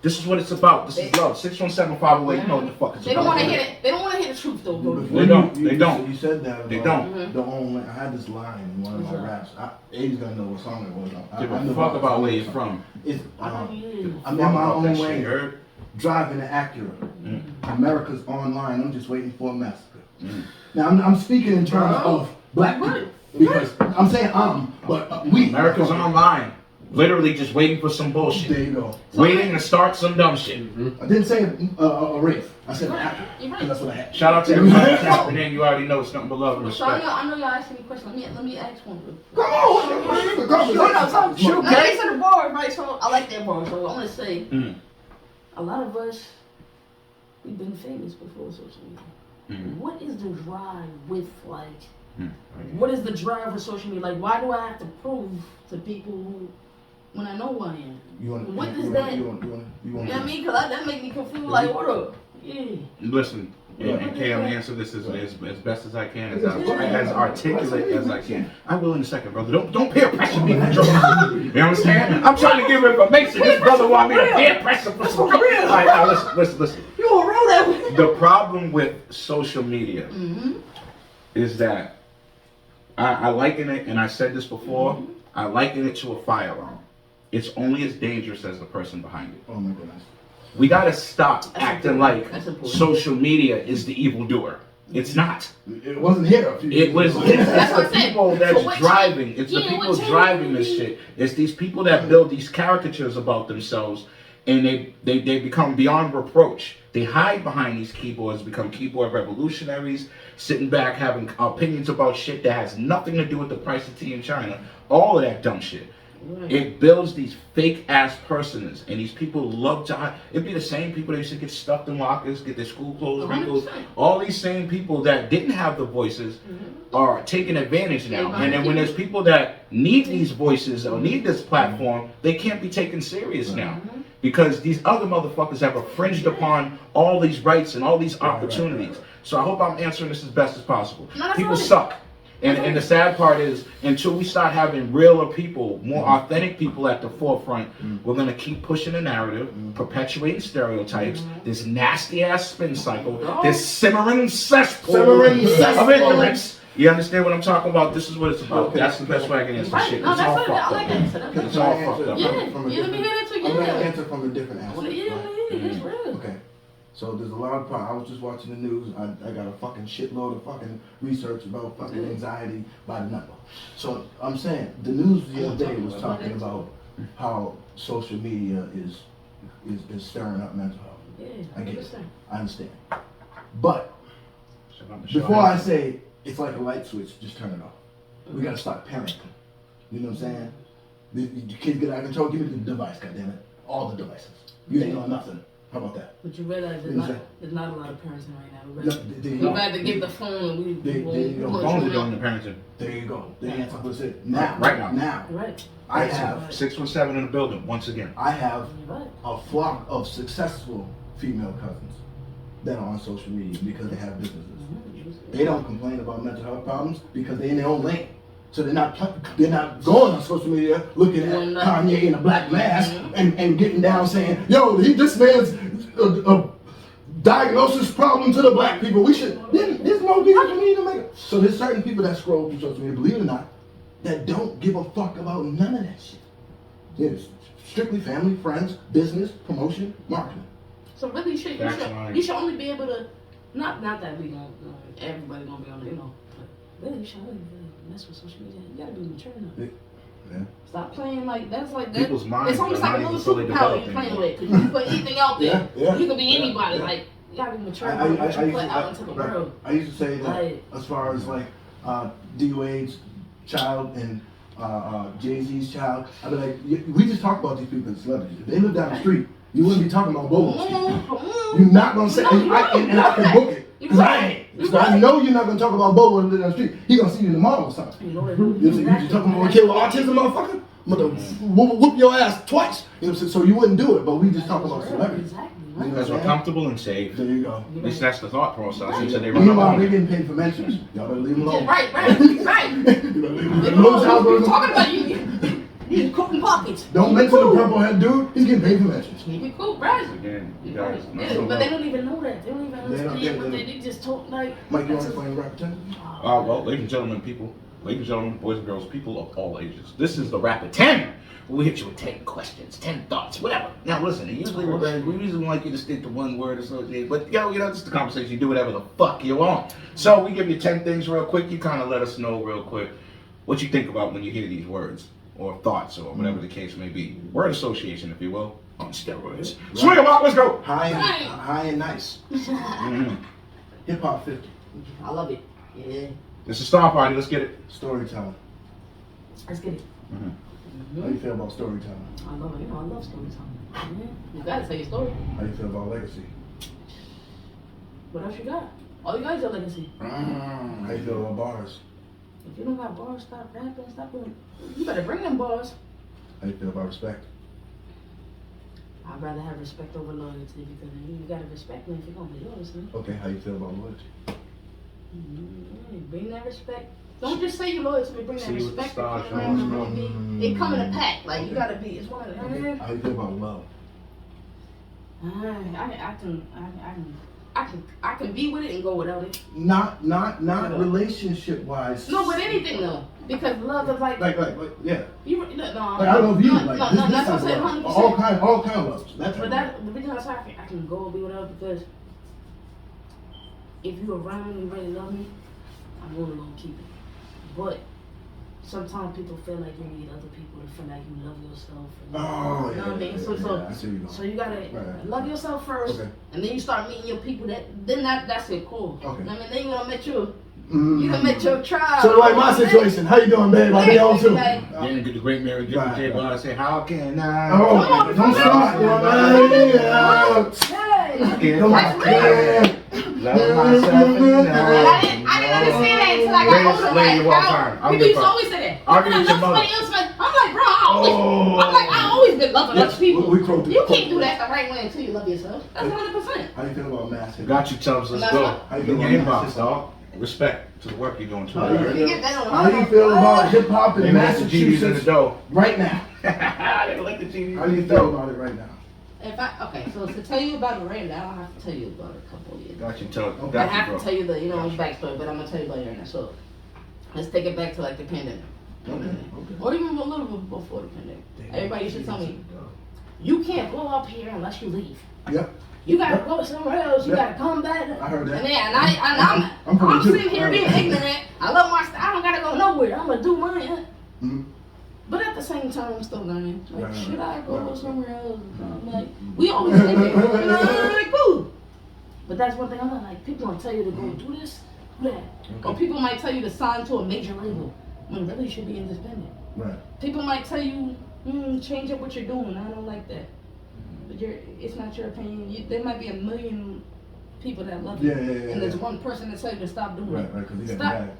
Speaker 1: This is what it's about. This is love. 617-508. You know what the fuck it's
Speaker 2: They don't
Speaker 1: about.
Speaker 2: want to hear it. They don't want to hear the truth, though, bro.
Speaker 1: They don't. They don't.
Speaker 3: You said that.
Speaker 1: They
Speaker 3: about
Speaker 1: don't.
Speaker 3: The only I had this line in one of my raps. Abe's gotta know what song it was.
Speaker 1: Give
Speaker 3: I
Speaker 1: a
Speaker 3: know
Speaker 1: fuck
Speaker 3: what
Speaker 1: about
Speaker 3: song
Speaker 1: where
Speaker 3: it
Speaker 1: you're
Speaker 3: was.
Speaker 1: from.
Speaker 3: It's,
Speaker 2: I know you is.
Speaker 3: I'm in my
Speaker 1: Fuck
Speaker 3: own
Speaker 1: that shit,
Speaker 3: way,
Speaker 1: you heard?
Speaker 3: driving an Acura. America's online. I'm just waiting for a massacre.
Speaker 1: Mm.
Speaker 3: Now I'm speaking in terms
Speaker 2: Bro.
Speaker 3: of black
Speaker 2: Right.
Speaker 3: people because I'm saying but we.
Speaker 1: America's online. Literally just waiting for some bullshit.
Speaker 3: There you go.
Speaker 1: Waiting to start some dumb shit.
Speaker 3: I didn't say a race. I said an Acura.
Speaker 2: You're right.
Speaker 3: And that's what I had.
Speaker 1: Shout out to everybody tapping in. You already know it's nothing but love and
Speaker 2: So I
Speaker 1: respect.
Speaker 2: know y'all asking me questions. Let me ask one.
Speaker 3: Come on, what's the conversation?
Speaker 2: Shoot,
Speaker 1: okay.
Speaker 2: okay. To the bars, right? So I like that bar. So I'm gonna say,
Speaker 1: Mm.
Speaker 2: a lot of us, we've been famous before social media.
Speaker 1: Mm.
Speaker 2: What is the drive with like?
Speaker 1: Mm.
Speaker 2: What is the drive with social media? Like, why do I have to prove to people who, when I know who I am?
Speaker 3: You want?
Speaker 2: What is that?
Speaker 3: You want?
Speaker 2: You know what I mean? Cause that make me confused. Like, what up? Yeah.
Speaker 1: Listen, and Kay, I'm gonna answer this as best as I can, as articulate as I can. I will in a second, brother. Don't peer pressure me for drugs. You understand? I'm trying to give information. This brother want me to peer pressure for some. All right, now listen.
Speaker 2: You gonna roll that way?
Speaker 1: The problem with social media
Speaker 2: Mm-hmm.
Speaker 1: is that I liken it, and I said this before. I liken it to a firearm. It's only as dangerous as the person behind it.
Speaker 3: Oh my goodness.
Speaker 1: We gotta stop
Speaker 2: That's
Speaker 1: acting
Speaker 2: important.
Speaker 1: like
Speaker 2: That's important.
Speaker 1: social media is the evildoer. It's not.
Speaker 3: It wasn't here.
Speaker 1: It was.
Speaker 2: That's
Speaker 1: It's
Speaker 2: what
Speaker 1: the
Speaker 2: I'm saying.
Speaker 1: people
Speaker 2: So
Speaker 1: that's
Speaker 2: what
Speaker 1: driving. It's the
Speaker 2: yeah,
Speaker 1: people
Speaker 2: what changed?
Speaker 1: driving this shit. It's these people that build these caricatures about themselves, and they become beyond reproach. They hide behind these keyboards, become keyboard revolutionaries, sitting back having opinions about shit that has nothing to do with the price of tea in China. All of that dumb shit. It builds these fake ass personas, and these people love to hide. It'd be the same people that used to get stuffed in lockers, get their school clothes wrinkled.
Speaker 2: 100%.
Speaker 1: All these same people that didn't have the voices are taking advantage now. And then when there's people that need these voices or need this platform, they can't be taken serious now. because these other motherfuckers have infringed upon all these rights and all these opportunities. So I hope I'm answering this as best as possible.
Speaker 2: No, that's
Speaker 1: People
Speaker 2: fine.
Speaker 1: suck. And the sad part is, until we start having realer people, more authentic people at the forefront, we're gonna keep pushing the narrative, perpetuating stereotypes, this nasty ass spin cycle, this simmering cesspool of ignorance. You understand what I'm talking about? This is what it's about.
Speaker 3: Okay.
Speaker 1: That's the best way I can answer
Speaker 2: Right.
Speaker 1: shit.
Speaker 2: No,
Speaker 1: It's
Speaker 2: that's
Speaker 1: all
Speaker 2: what I
Speaker 1: fucked
Speaker 2: like
Speaker 1: up.
Speaker 2: that answer. That's
Speaker 1: It's
Speaker 2: good.
Speaker 1: all fucked up.
Speaker 2: Yeah,
Speaker 3: from a
Speaker 2: you let me hear that too.
Speaker 3: I'm gonna
Speaker 2: Yeah.
Speaker 3: answer from a different
Speaker 2: Well,
Speaker 3: aspect.
Speaker 2: yeah,
Speaker 3: right?
Speaker 2: it's real.
Speaker 3: Okay. So there's a lot of I was just watching the news. I got a fucking shitload of fucking research about fucking anxiety by the number. So I'm saying the news the other day was talking about how social media is stirring up mental health.
Speaker 2: Yeah,
Speaker 3: I get it.
Speaker 2: 100%.
Speaker 3: I understand. But
Speaker 1: Shut up, Michelle.
Speaker 3: before I say it's like a light switch, just turn it off. We gotta stop parenting. You know what I'm saying? The kids get out of control. Give me the device, goddammit. All the devices. You ain't on nothing. How about that?
Speaker 2: But you realize there's not a lot of parenting right now.
Speaker 3: No,
Speaker 2: We'd rather give the phone and we
Speaker 3: There you go.
Speaker 1: Phones are doing the parenting.
Speaker 3: There you go. The answer was it. Now,
Speaker 1: Right now.
Speaker 3: Now,
Speaker 2: Right.
Speaker 3: I have
Speaker 1: 617 in the building once again.
Speaker 3: I have
Speaker 2: Right.
Speaker 3: a flock of successful female cousins that are on social media because they have businesses. They don't complain about mental health problems because they're in their own lane. So they're not going on social media looking at Kanye in a black mask and getting down saying, yo, this man's a diagnosis problem to the black people. We should, there's no reason for me to make it. So there's certain people that scroll through social media, believe it or not, that don't give a fuck about none of that shit. It's strictly family, friends, business, promotion, marketing.
Speaker 2: So really,
Speaker 1: That's right.
Speaker 2: you should only be able to, not that we don't, everybody gonna be on it, but really, you should really mess with social media. You gotta be mature enough.
Speaker 3: Yeah.
Speaker 2: Stop playing like that's like that.
Speaker 1: People's minds
Speaker 2: It's almost
Speaker 1: are
Speaker 2: like a
Speaker 1: not
Speaker 2: little
Speaker 1: even fully
Speaker 2: superpower
Speaker 1: developed
Speaker 2: you're playing
Speaker 1: anymore.
Speaker 2: with. Cause you can put anything out there.
Speaker 3: Yeah,
Speaker 2: You can be
Speaker 3: yeah,
Speaker 2: anybody.
Speaker 3: yeah.
Speaker 2: Like you gotta be mature
Speaker 3: I
Speaker 2: about what you
Speaker 3: used
Speaker 2: put
Speaker 3: to-
Speaker 2: out into the
Speaker 3: right.
Speaker 2: world.
Speaker 3: I used to say that
Speaker 2: Right.
Speaker 3: as far as like D Wade's child and Jay-Z's child, I'd be like, we just talk about these people as celebrities. If they live down the street, you wouldn't be talking about Bobo's kids. You're not gonna say, and I can book it. Cause I ain't. So I know you're not gonna talk about Bobo and live down the street. He gonna see you tomorrow or something.
Speaker 2: You know what
Speaker 3: You just talking about a kid with autism, motherfucker? I'm gonna whoop your ass twice. You know what I'm saying? So you wouldn't do it, but we just talk about celebrities.
Speaker 2: Exactly.
Speaker 3: You know
Speaker 1: Because
Speaker 3: what
Speaker 1: we're
Speaker 3: I'm saying?
Speaker 1: comfortable and safe.
Speaker 3: There you go.
Speaker 1: At least that's the thought process. Until they run
Speaker 3: Meanwhile,
Speaker 1: up
Speaker 3: they
Speaker 1: on you.
Speaker 3: getting paid for mentions. Y'all better leave them alone.
Speaker 2: Right.
Speaker 3: You better leave them alone.
Speaker 2: You're talking about you cooking pockets.
Speaker 3: Don't mention the purple head dude. He's getting paid for mentions.
Speaker 2: Keep it cool, right?
Speaker 1: Again, you
Speaker 2: Right.
Speaker 1: guys.
Speaker 2: Yeah, but they don't even know that. They don't even
Speaker 3: don't
Speaker 2: understand
Speaker 3: get
Speaker 2: what
Speaker 3: it.
Speaker 2: they just talk like.
Speaker 3: Mike, you want
Speaker 2: that's
Speaker 3: to
Speaker 2: a-
Speaker 3: explain rap potential?
Speaker 1: Well, ladies and gentlemen, boys and girls, people of all ages. This is the Rapid 10. We hit you with 10 questions, 10 thoughts, whatever. Now listen, usually we usually like you to stick to one word associated, but just the conversation, you do whatever the fuck you want. So we give you 10 things real quick. You kind of let us know real quick what you think about when you hear these words or thoughts or whatever the case may be. Word association, if you will, on steroids. Swing 'em out, let's go.
Speaker 3: High and nice.
Speaker 1: Mhm.
Speaker 3: Hip hop 50.
Speaker 2: I love it. Yeah.
Speaker 1: It's a star party. Let's get it.
Speaker 3: Storytelling.
Speaker 2: Let's get it.
Speaker 3: How you feel about storytelling?
Speaker 2: I love it. I love storytelling. Yeah. You gotta tell your story.
Speaker 3: How you feel about legacy?
Speaker 2: What else you got? All you got is your legacy.
Speaker 3: How you feel about bars?
Speaker 2: If you don't got bars, stop rapping, stop doing. You better bring them bars.
Speaker 3: How you feel about respect?
Speaker 2: I'd rather have respect over loyalty because you gotta respect me if you're gonna be loyal to me.
Speaker 3: Okay, how you feel about loyalty?
Speaker 2: Bring that respect. Don't just say you're loyal to me. Bring that
Speaker 1: See you with the
Speaker 2: respect.
Speaker 1: stars,
Speaker 2: If you're
Speaker 1: man.
Speaker 2: around me, it come in a pack. Like you gotta be. It's one of them.
Speaker 3: How you feel about love?
Speaker 2: I can be with it and go without it.
Speaker 3: Not relationship wise.
Speaker 2: No, with anything though, because love is like
Speaker 3: yeah.
Speaker 2: you. No,
Speaker 3: Like I love you.
Speaker 2: No,
Speaker 3: Like
Speaker 2: no,
Speaker 3: this
Speaker 2: that's what
Speaker 3: type
Speaker 2: I'm
Speaker 3: of
Speaker 2: saying.
Speaker 3: love.
Speaker 2: 100%.
Speaker 3: All kind of loves. That's
Speaker 2: But that the reason I can go and be without because if you around me and really love me, I'm really gonna keep it. But sometimes people feel like you need other people to feel like you love yourself.
Speaker 3: Oh,
Speaker 2: You know what I mean?
Speaker 3: yeah,
Speaker 2: So
Speaker 3: I see where you're going.
Speaker 2: so you gotta
Speaker 3: Right.
Speaker 2: love yourself first,
Speaker 3: Okay.
Speaker 2: and then you start meeting your people. That's it, cool.
Speaker 3: Okay.
Speaker 2: You know what I mean, then you gonna met you done met your tribe.
Speaker 3: So like my situation, how you doing, babe? I be on too.
Speaker 2: Like,
Speaker 1: Then get the great Mary J.
Speaker 3: Right.
Speaker 1: J. Blige say, how can I?
Speaker 3: Oh, don't start, you know what I mean?
Speaker 2: hey,
Speaker 1: Get
Speaker 3: Come
Speaker 1: my
Speaker 3: on,
Speaker 1: love myself
Speaker 2: I
Speaker 1: enough.
Speaker 2: didn't didn't say that until I got
Speaker 1: Greatest
Speaker 2: older.
Speaker 1: lady of all
Speaker 2: Like,
Speaker 1: time.
Speaker 2: how
Speaker 1: I'm
Speaker 2: people used to
Speaker 1: the
Speaker 2: always say that.
Speaker 1: I'll
Speaker 2: I'm
Speaker 1: give
Speaker 2: gonna
Speaker 1: it to
Speaker 2: love
Speaker 1: your
Speaker 2: somebody else. Like, I'm like, bro, I always been loving other people.
Speaker 3: We quoted-
Speaker 2: You can't do that the right way until you love yourself. That's 100%.
Speaker 3: How you feel about mass hip?
Speaker 1: Got you, Tubbs. Let's
Speaker 2: That's
Speaker 1: go.
Speaker 2: what-
Speaker 3: How you
Speaker 1: In
Speaker 3: feel
Speaker 1: your
Speaker 3: about
Speaker 1: inbox,
Speaker 3: mass
Speaker 1: dog. Respect to the work you're doing too.
Speaker 3: How you
Speaker 1: Alright?
Speaker 2: You get that on
Speaker 3: How you feel about hip hop in
Speaker 1: They like the GDs in the
Speaker 3: Massachusetts
Speaker 1: dough.
Speaker 3: right now?
Speaker 1: They like the GDs
Speaker 3: How
Speaker 1: in
Speaker 3: do
Speaker 1: the
Speaker 3: you feel
Speaker 1: dough.
Speaker 3: about it right now?
Speaker 2: So to tell you about it right now, I have to tell you about a couple of years.
Speaker 1: Got you, Tubbs.
Speaker 3: Okay.
Speaker 2: I
Speaker 1: Got you,
Speaker 2: have
Speaker 1: bro.
Speaker 2: to tell you the backstory, but I'm gonna tell you about it right now. So let's take it back to like the pandemic.
Speaker 3: Okay.
Speaker 2: Or even a little bit before the pandemic. Everybody used to tell me, you can't go up here unless you leave.
Speaker 3: Yep.
Speaker 2: You gotta go somewhere else. You
Speaker 3: Yeah.
Speaker 2: gotta come back.
Speaker 3: I heard that.
Speaker 2: And
Speaker 3: I'm from
Speaker 2: I'm
Speaker 3: the Jew.
Speaker 2: sitting here being ignorant. I love my style. I don't gotta go nowhere. I'm gonna do mine.
Speaker 3: Mhm.
Speaker 2: But at the same time, I'm still learning. Like,
Speaker 3: Right,
Speaker 2: should I go
Speaker 3: right.
Speaker 2: somewhere else? I'm like, we always think it. You know, like, cool. But that's one thing I'm not like. People will tell you to go do this, do that. Or people might tell you to sign to a major label when really you should be independent.
Speaker 3: Right.
Speaker 2: People might tell you, change up what you're doing. I don't like that. But it's not your opinion. There might be a million people that love you.
Speaker 3: Yeah.
Speaker 2: And there's one person that tell you to stop doing
Speaker 3: Right,
Speaker 2: it.
Speaker 3: right, because you got
Speaker 2: Stop.
Speaker 3: mad.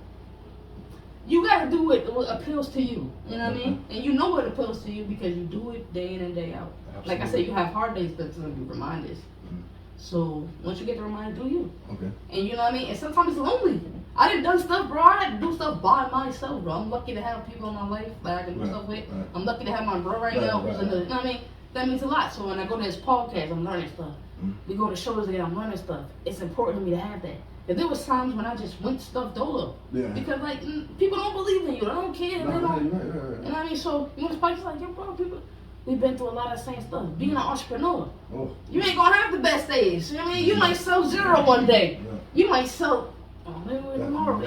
Speaker 2: You gotta do what appeals to you. You know what I mean?
Speaker 3: Mm-hmm.
Speaker 2: And you know what appeals to you because you do it day in and day out. Like I said, you have hard days, but it's gonna be reminders.
Speaker 3: Mhm.
Speaker 2: So once you get the reminder, do you?
Speaker 3: Okay.
Speaker 2: And you know what I mean? And sometimes it's lonely. I done done stuff, bro. I had to do stuff by myself, bro. I'm lucky to have people in my life that I can do
Speaker 3: Right,
Speaker 2: stuff with.
Speaker 3: right.
Speaker 2: I'm lucky to have my bro right
Speaker 3: Right,
Speaker 2: now who's
Speaker 3: right,
Speaker 2: in the,
Speaker 3: right.
Speaker 2: you know what I mean? That means a lot. So when I go to his podcast, I'm learning stuff.
Speaker 3: Mhm.
Speaker 2: We go to shows together, I'm learning stuff. It's important to me to have that. If there was times when I just went stuff dolo.
Speaker 3: Yeah.
Speaker 2: Because like people don't believe in you. They don't care.
Speaker 3: No,
Speaker 2: They don't.
Speaker 3: right.
Speaker 2: You know what I mean? So you know this podcast like, yo, bro, people, we've been through a lot of the same stuff. Being an entrepreneur,
Speaker 3: Oh.
Speaker 2: you ain't gonna have the best days. You know what I mean? You might sell zero one day.
Speaker 3: Yeah.
Speaker 2: You might sell. Oh, maybe tomorrow.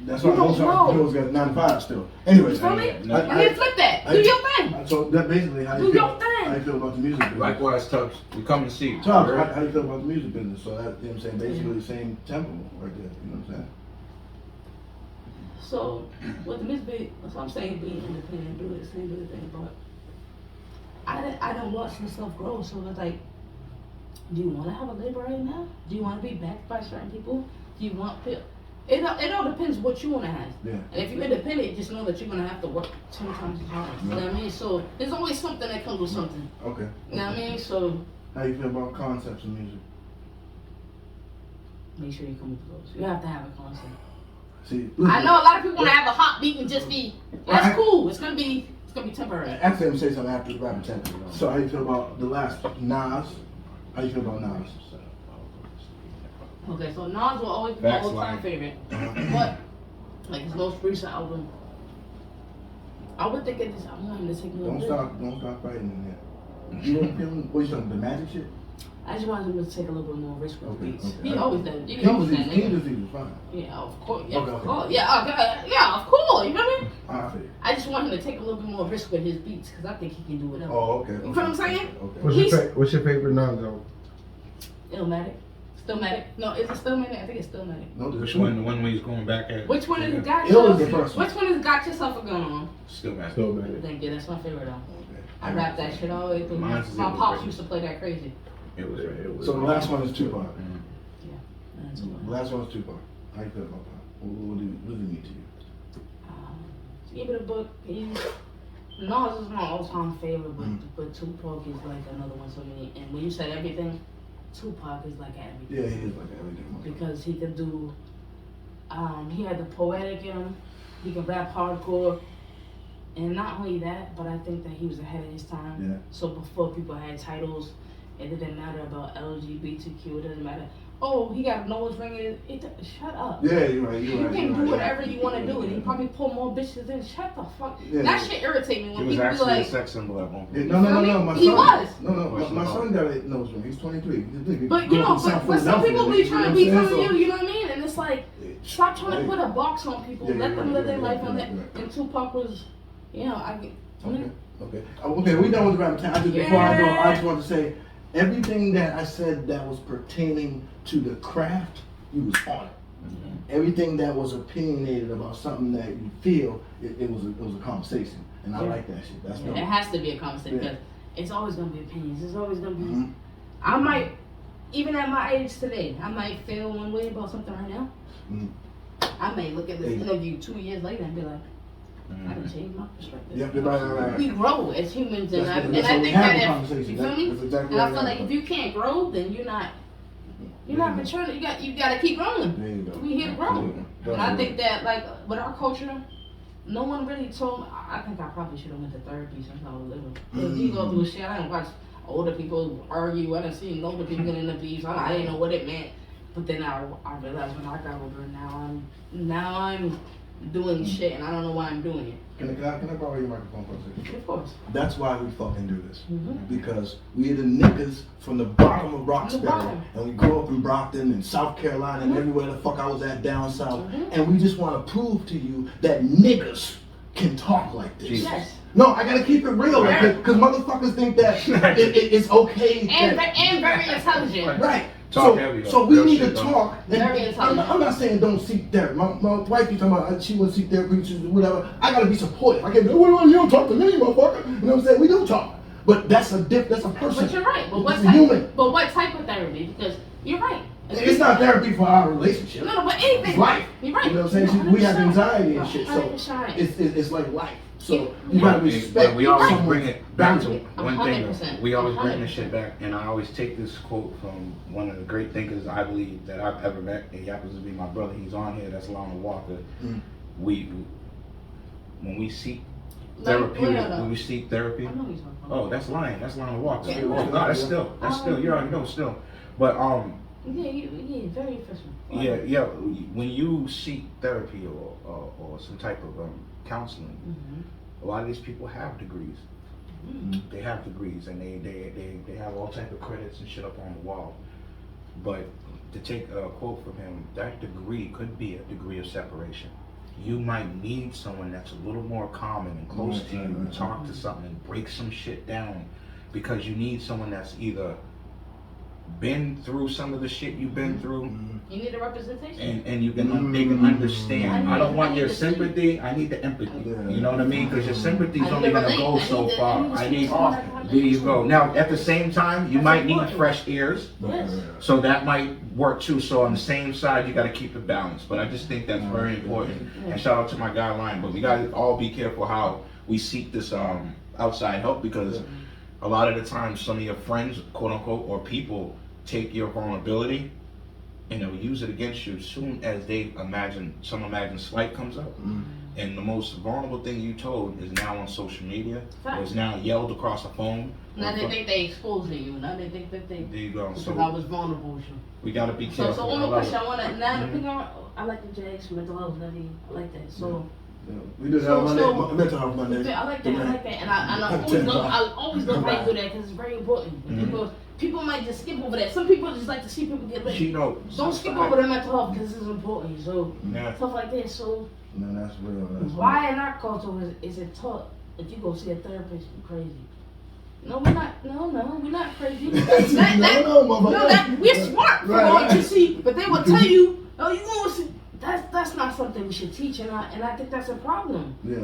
Speaker 3: That's
Speaker 2: You
Speaker 3: why
Speaker 2: don't
Speaker 3: most
Speaker 2: know.
Speaker 3: entrepreneurs got 9 to 5 still. Anyways,
Speaker 2: You feel me?
Speaker 1: Yeah,
Speaker 2: And then flip that. Do your thing.
Speaker 3: So that basically how
Speaker 2: Do
Speaker 3: you feel.
Speaker 2: your thing.
Speaker 3: How you feel about the music business?
Speaker 1: Likewise, Tubbs. We come to see you.
Speaker 3: Chubbs,
Speaker 1: Alright?
Speaker 3: how you feel about the music business? So that, you know what I'm saying, basically the same tempo right there. You know what I'm saying?
Speaker 2: So with the music, that's what I'm saying, being independent, do this thing, do the thing. But I don't watch myself grow. So it's like, do you want to have a label right now? Do you want to be backed by certain people? Do you want it all depends what you want to have.
Speaker 3: Yeah.
Speaker 2: And if you're independent, just know that you're gonna have to work 10 times as hard. You know what I mean? So there's always something that comes with something.
Speaker 3: Okay.
Speaker 2: You know what I mean? So
Speaker 3: How you feel about concepts in music?
Speaker 2: make sure you come with those. You have to have a concept.
Speaker 3: See,
Speaker 2: I know a lot of people want to have a hot beat and just be. That's
Speaker 3: I-
Speaker 2: cool. It's gonna be temporary.
Speaker 3: Actually, I'm gonna say something after the rapper tempo. So how you feel about the last Nas? How you feel about Nas?
Speaker 2: Okay, so Nas will always be my
Speaker 1: Facts
Speaker 2: all-time
Speaker 1: line.
Speaker 2: favorite, but like his most recent album, I would think it is. I want him to take more.
Speaker 3: Don't stop fighting in there. You don't feel what you talking the magic shit?
Speaker 2: I just wanted him to take a little bit more risk with the
Speaker 3: Okay,
Speaker 2: beats.
Speaker 3: okay.
Speaker 2: He always does. You
Speaker 3: King
Speaker 2: know
Speaker 3: was
Speaker 2: that
Speaker 3: King
Speaker 2: nigga.
Speaker 3: was fine.
Speaker 2: Yeah, of course. Yeah,
Speaker 3: Okay,
Speaker 2: of
Speaker 3: okay.
Speaker 2: course. Yeah, of course. You know what I mean?
Speaker 3: I feel you.
Speaker 2: I just want him to take a little bit more risk with his beats because I think he can do whatever.
Speaker 3: Oh, okay.
Speaker 2: You feel what I'm saying?
Speaker 3: Okay.
Speaker 4: What's your favorite Nas-O?
Speaker 2: Illmatic. Stillmatic. No, is it Stillmatic? I think it's Stillmatic.
Speaker 3: No,
Speaker 1: Which one? The one where he's going back at?
Speaker 2: Which one is Got
Speaker 3: Ill is
Speaker 2: Yourself?
Speaker 3: the first one.
Speaker 2: Which one is Got Yourself a Gun On?
Speaker 1: Still mad.
Speaker 4: Still mad.
Speaker 2: Thank you. That's my favorite though.
Speaker 3: Okay.
Speaker 2: I rap that shit all the way through. My
Speaker 1: Mine's is
Speaker 2: pops
Speaker 1: Ill.
Speaker 2: used to play that crazy.
Speaker 1: It was right. It was
Speaker 3: So the last one is Tupac.
Speaker 1: Mhm.
Speaker 2: That's
Speaker 3: The
Speaker 2: what.
Speaker 3: last one is Tupac. How you feel about that? What does it mean to you?
Speaker 2: Give it a book. Nas is my all-time favorite,
Speaker 3: Mm.
Speaker 2: but Tupac is like another one. So many. And when you said everything, Tupac is like everything.
Speaker 3: Yeah, he is like everything.
Speaker 2: Because he could do. He had the poetic in him. He could rap hardcore. And not only that, but I think that he was ahead of his time.
Speaker 3: Yeah.
Speaker 2: So before people had titles, it didn't matter about LGBTQ. It doesn't matter. Oh, he got a nose ring. Shut up.
Speaker 3: Yeah, you're right.
Speaker 2: You
Speaker 3: You're right.
Speaker 2: can
Speaker 3: you're
Speaker 2: do
Speaker 3: right.
Speaker 2: whatever you want to do, and he probably pull more bitches in. Shut the fuck.
Speaker 3: Yeah.
Speaker 2: That shit irritate me
Speaker 1: He
Speaker 2: when
Speaker 1: was
Speaker 2: people be
Speaker 1: actually a
Speaker 2: like.
Speaker 1: sex symbol at one
Speaker 3: Yeah,
Speaker 1: point.
Speaker 3: no. My
Speaker 2: He
Speaker 3: son,
Speaker 2: was.
Speaker 3: No, my son got a nose ring. He's 23.
Speaker 2: But you know, but some people be trying to be telling you, you know what I mean? And it's like, stop trying to put a box on people.
Speaker 3: Yeah,
Speaker 2: Let
Speaker 3: you're
Speaker 2: them
Speaker 3: right,
Speaker 2: live their
Speaker 3: you're
Speaker 2: life
Speaker 3: right,
Speaker 2: on
Speaker 3: you're
Speaker 2: that.
Speaker 3: right, you're
Speaker 2: And Tupac was, you know,
Speaker 3: Okay, we done with the rap time. Before I go, I just want to say everything that I said that was pertaining to the craft, you was on it. Everything that was opinionated about something that you feel, it was a conversation, and I
Speaker 2: Yeah.
Speaker 3: like that shit. That's
Speaker 2: Yeah,
Speaker 3: dope.
Speaker 2: it has to be a conversation
Speaker 3: Yeah.
Speaker 2: because it's always gonna be opinions. It's always gonna be.
Speaker 3: Mhm.
Speaker 2: I might, even at my age today, I might feel one way about something right now.
Speaker 3: Mhm.
Speaker 2: I may look at this interview 2 years later and be like, I done changed my perspective.
Speaker 3: Yep, right.
Speaker 2: We grow as humans, and I
Speaker 3: That's
Speaker 2: think
Speaker 3: what we
Speaker 2: that
Speaker 3: have a
Speaker 2: if
Speaker 3: conversation.
Speaker 2: you feel me,
Speaker 3: That's exactly
Speaker 2: and I
Speaker 3: what
Speaker 2: feel
Speaker 3: we
Speaker 2: like
Speaker 3: have.
Speaker 2: if you can't grow, then you're not maturing. You got to keep growing.
Speaker 3: There you go.
Speaker 2: We here to grow.
Speaker 3: Absolutely.
Speaker 2: And I think that like with our culture, no one really told me. I think I probably should have went to therapy since I was little. If you go through shit, I didn't watch older people argue. I didn't see older people getting abused. I didn't know what it meant. But then I realized when I got older, now I'm doing shit, and I don't know why I'm doing it.
Speaker 3: Can I borrow your microphone for a second?
Speaker 2: Of course.
Speaker 3: That's why we fucking do this.
Speaker 2: Mm-hmm.
Speaker 3: Because we are the niggas from the bottom of
Speaker 2: The
Speaker 3: Roxbury.
Speaker 2: bottom.
Speaker 3: And we grew up in Brockton and South Carolina and everywhere the fuck I was at down south.
Speaker 2: Mhm.
Speaker 3: And we just want to prove to you that niggas can talk like this.
Speaker 2: Yes.
Speaker 3: No, I gotta keep it real,
Speaker 2: Right.
Speaker 3: because motherfuckers think that it's okay.
Speaker 2: And
Speaker 3: that-
Speaker 2: and very intelligent.
Speaker 3: Right.
Speaker 1: Talk heavy,
Speaker 3: So
Speaker 1: though.
Speaker 3: we
Speaker 1: Real
Speaker 3: need
Speaker 1: shit,
Speaker 3: to
Speaker 1: though.
Speaker 3: talk. And
Speaker 2: Very intelligent.
Speaker 3: I'm not saying don't seek therapy. My wife be talking about she wouldn't seek therapy, whatever. I gotta be supportive. I can't be, well, you don't talk to me, motherfucker. You know what I'm saying? We do talk. But that's a person.
Speaker 2: But you're right. But
Speaker 3: It's a human.
Speaker 2: what type of therapy? Because you're right.
Speaker 3: It's not therapy for our relationship.
Speaker 2: No, but anything.
Speaker 3: It's life.
Speaker 2: You're right.
Speaker 3: You know what I'm saying? We have
Speaker 2: 100%.
Speaker 3: anxiety and shit. So
Speaker 2: 100%.
Speaker 3: it's like life. So
Speaker 2: Yeah.
Speaker 3: you gotta
Speaker 1: But
Speaker 3: respect.
Speaker 1: we always
Speaker 3: someone's
Speaker 1: bring it back to
Speaker 3: boundary.
Speaker 1: one thing.
Speaker 2: 100%.
Speaker 1: We always bring this
Speaker 2: 100%.
Speaker 1: shit back, and I always take this quote from one of the great thinkers I believe that I've ever met. He happens to be my brother. He's on here. That's Lionel Walker.
Speaker 3: Mm.
Speaker 1: When we seek
Speaker 2: Like,
Speaker 1: therapy,
Speaker 2: where though?
Speaker 1: when we seek therapy.
Speaker 2: I know he's talking about.
Speaker 1: Oh, that's Lion. That's Lionel Walker.
Speaker 2: Yeah.
Speaker 1: Oh, no, that's still. You already know still. But
Speaker 2: Yeah, very efficient.
Speaker 1: yeah. When you seek therapy or some type of counseling,
Speaker 2: Mm-hmm.
Speaker 1: a lot of these people have degrees.
Speaker 2: Mm-hmm.
Speaker 1: They have degrees and they have all type of credits and shit up on the wall. But to take a quote from him, that degree could be a degree of separation. You might need someone that's a little more common and close to you and talk to something and break some shit down, because you need someone that's either been through some of the shit you've been through,
Speaker 2: You need a representation.
Speaker 1: and you can they can understand. I don't want your sympathy. I need the empathy. You know what I mean? Because your sympathy's
Speaker 2: I need
Speaker 1: only
Speaker 2: to
Speaker 1: gonna
Speaker 2: relate.
Speaker 1: go
Speaker 2: I
Speaker 1: so
Speaker 2: need to-
Speaker 1: far.
Speaker 2: I need to
Speaker 1: There you go. Now, at the same time, you
Speaker 2: That's
Speaker 1: might need
Speaker 2: important.
Speaker 1: fresh ears.
Speaker 2: Yes.
Speaker 1: So that might work too. So on the same side, you got to keep it balanced. But I just think that's very important. And shout out to my guy Lion. But we got to all be careful how we seek this outside help, because a lot of the times some of your friends, quote unquote, or people take your vulnerability and they'll use it against you as soon as they imagine slight comes up. And the most vulnerable thing you told is now on social media, or is now yelled across the phone.
Speaker 2: Now they think they exposing you. Now they think that they
Speaker 1: There you go.
Speaker 2: because
Speaker 1: So
Speaker 2: I was vulnerable with you.
Speaker 1: we gotta be careful.
Speaker 2: So one
Speaker 1: I
Speaker 2: more
Speaker 1: love
Speaker 2: question.
Speaker 1: it.
Speaker 2: I wanna now the thing I like the Jags mental health study. I like that. So
Speaker 3: We do that
Speaker 2: So-
Speaker 3: on
Speaker 2: so-
Speaker 3: Monday, mental health Monday.
Speaker 2: I like that. And I always love how you do that because it's very important. People might just skip over that. Some people just like to see people get lit.
Speaker 1: She know.
Speaker 2: Don't skip over the mental health because it's important. So
Speaker 1: Yeah.
Speaker 2: stuff like that. So
Speaker 3: No, that's real. That's
Speaker 2: why in our culture is it taught if you go see a therapist, you're crazy? No, we're not. No, we're not crazy. We're smart for going to see, but they will tell you, oh, you going to see. That's not something we should teach, and I think that's a problem.
Speaker 3: Yeah.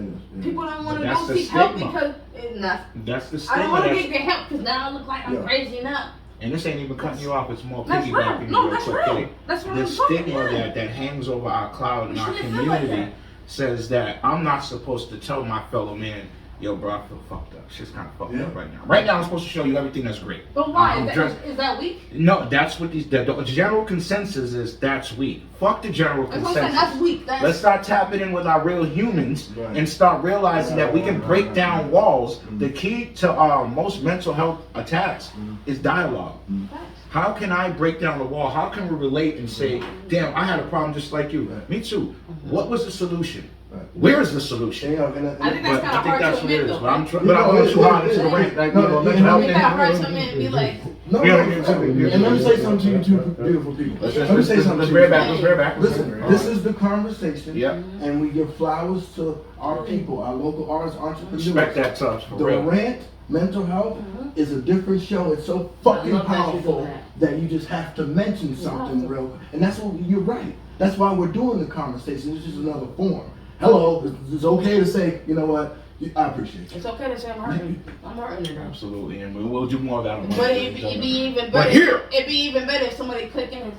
Speaker 2: People don't want
Speaker 1: But
Speaker 2: to
Speaker 1: that's
Speaker 2: go
Speaker 1: the
Speaker 2: seek help
Speaker 1: stigma.
Speaker 2: because it's not.
Speaker 1: That's the
Speaker 2: I
Speaker 1: stigma.
Speaker 2: don't want to
Speaker 1: that's-
Speaker 2: get good help because now I look like I'm
Speaker 3: Yeah.
Speaker 2: crazy now.
Speaker 1: And this ain't even cutting you off. It's more
Speaker 2: That's real.
Speaker 1: piggybacking.
Speaker 2: No,
Speaker 1: real
Speaker 2: that's
Speaker 1: quick,
Speaker 2: real.
Speaker 1: Kitty.
Speaker 2: That's what
Speaker 1: The
Speaker 2: I'm talking
Speaker 1: stigma
Speaker 2: about.
Speaker 1: that hangs over our cloud and
Speaker 2: We
Speaker 1: our
Speaker 2: shouldn't feel like
Speaker 1: community
Speaker 2: that.
Speaker 1: says that I'm not supposed to tell my fellow man, yo, bro, I feel fucked up. Shit's kind of fucked up right now. Right now, I'm supposed to show you everything that's great.
Speaker 2: But why?
Speaker 1: I'm
Speaker 2: Is that weak?
Speaker 1: No, that's what the general consensus is. That's weak. Fuck the general
Speaker 2: That's what I'm saying.
Speaker 1: consensus.
Speaker 2: That's weak. That's
Speaker 1: Let's start tapping in with our real humans
Speaker 3: Right.
Speaker 1: and start realizing that we can break down walls. The key to most mental health attacks is dialogue.
Speaker 2: facts.
Speaker 1: How can I break down the wall? How can we relate and say, damn, I had a problem just like you.
Speaker 3: Right.
Speaker 1: Me too. What was the solution?
Speaker 3: Right.
Speaker 1: Where is the solution?
Speaker 2: I think
Speaker 1: But
Speaker 2: that's kind of
Speaker 1: I think
Speaker 2: hard
Speaker 1: that's
Speaker 2: to
Speaker 1: what it
Speaker 2: admit,
Speaker 1: is.
Speaker 2: though.
Speaker 1: But I'm
Speaker 3: You know,
Speaker 1: going
Speaker 3: it
Speaker 1: too hard
Speaker 3: is,
Speaker 1: into the
Speaker 3: it
Speaker 1: rant.
Speaker 3: is.
Speaker 1: Like,
Speaker 3: No,
Speaker 1: you know,
Speaker 3: it-
Speaker 1: mental
Speaker 2: I
Speaker 1: health
Speaker 2: think
Speaker 1: thing.
Speaker 2: that hard to admit and be like,
Speaker 3: No,
Speaker 1: Yeah,
Speaker 3: no,
Speaker 1: yeah,
Speaker 3: and let me say something to you two beautiful people.
Speaker 1: Let's
Speaker 3: Let me say something
Speaker 1: let's
Speaker 3: to
Speaker 1: bear
Speaker 3: you.
Speaker 1: back. Let's bear back.
Speaker 3: Listen, this is the conversation,
Speaker 1: Yep.
Speaker 3: and we give flowers to our people, our local artists, entrepreneurs.
Speaker 1: Respect that touch for
Speaker 3: The
Speaker 1: real.
Speaker 3: rant, mental health, is a different show. It's so fucking
Speaker 2: I love that you do
Speaker 3: powerful that you just have to mention something real quick. And that's what you're right. That's why we're doing the conversation. It's just another form. Hello, it's okay to say, you know what, I appreciate you.
Speaker 2: it's okay to say I'm hurting. I'm hurting today.
Speaker 1: Absolutely, and we'll do more of that. on
Speaker 2: But
Speaker 1: Monday,
Speaker 2: it'd be even
Speaker 1: But
Speaker 2: better.
Speaker 1: here-
Speaker 2: It'd be even better if somebody click in.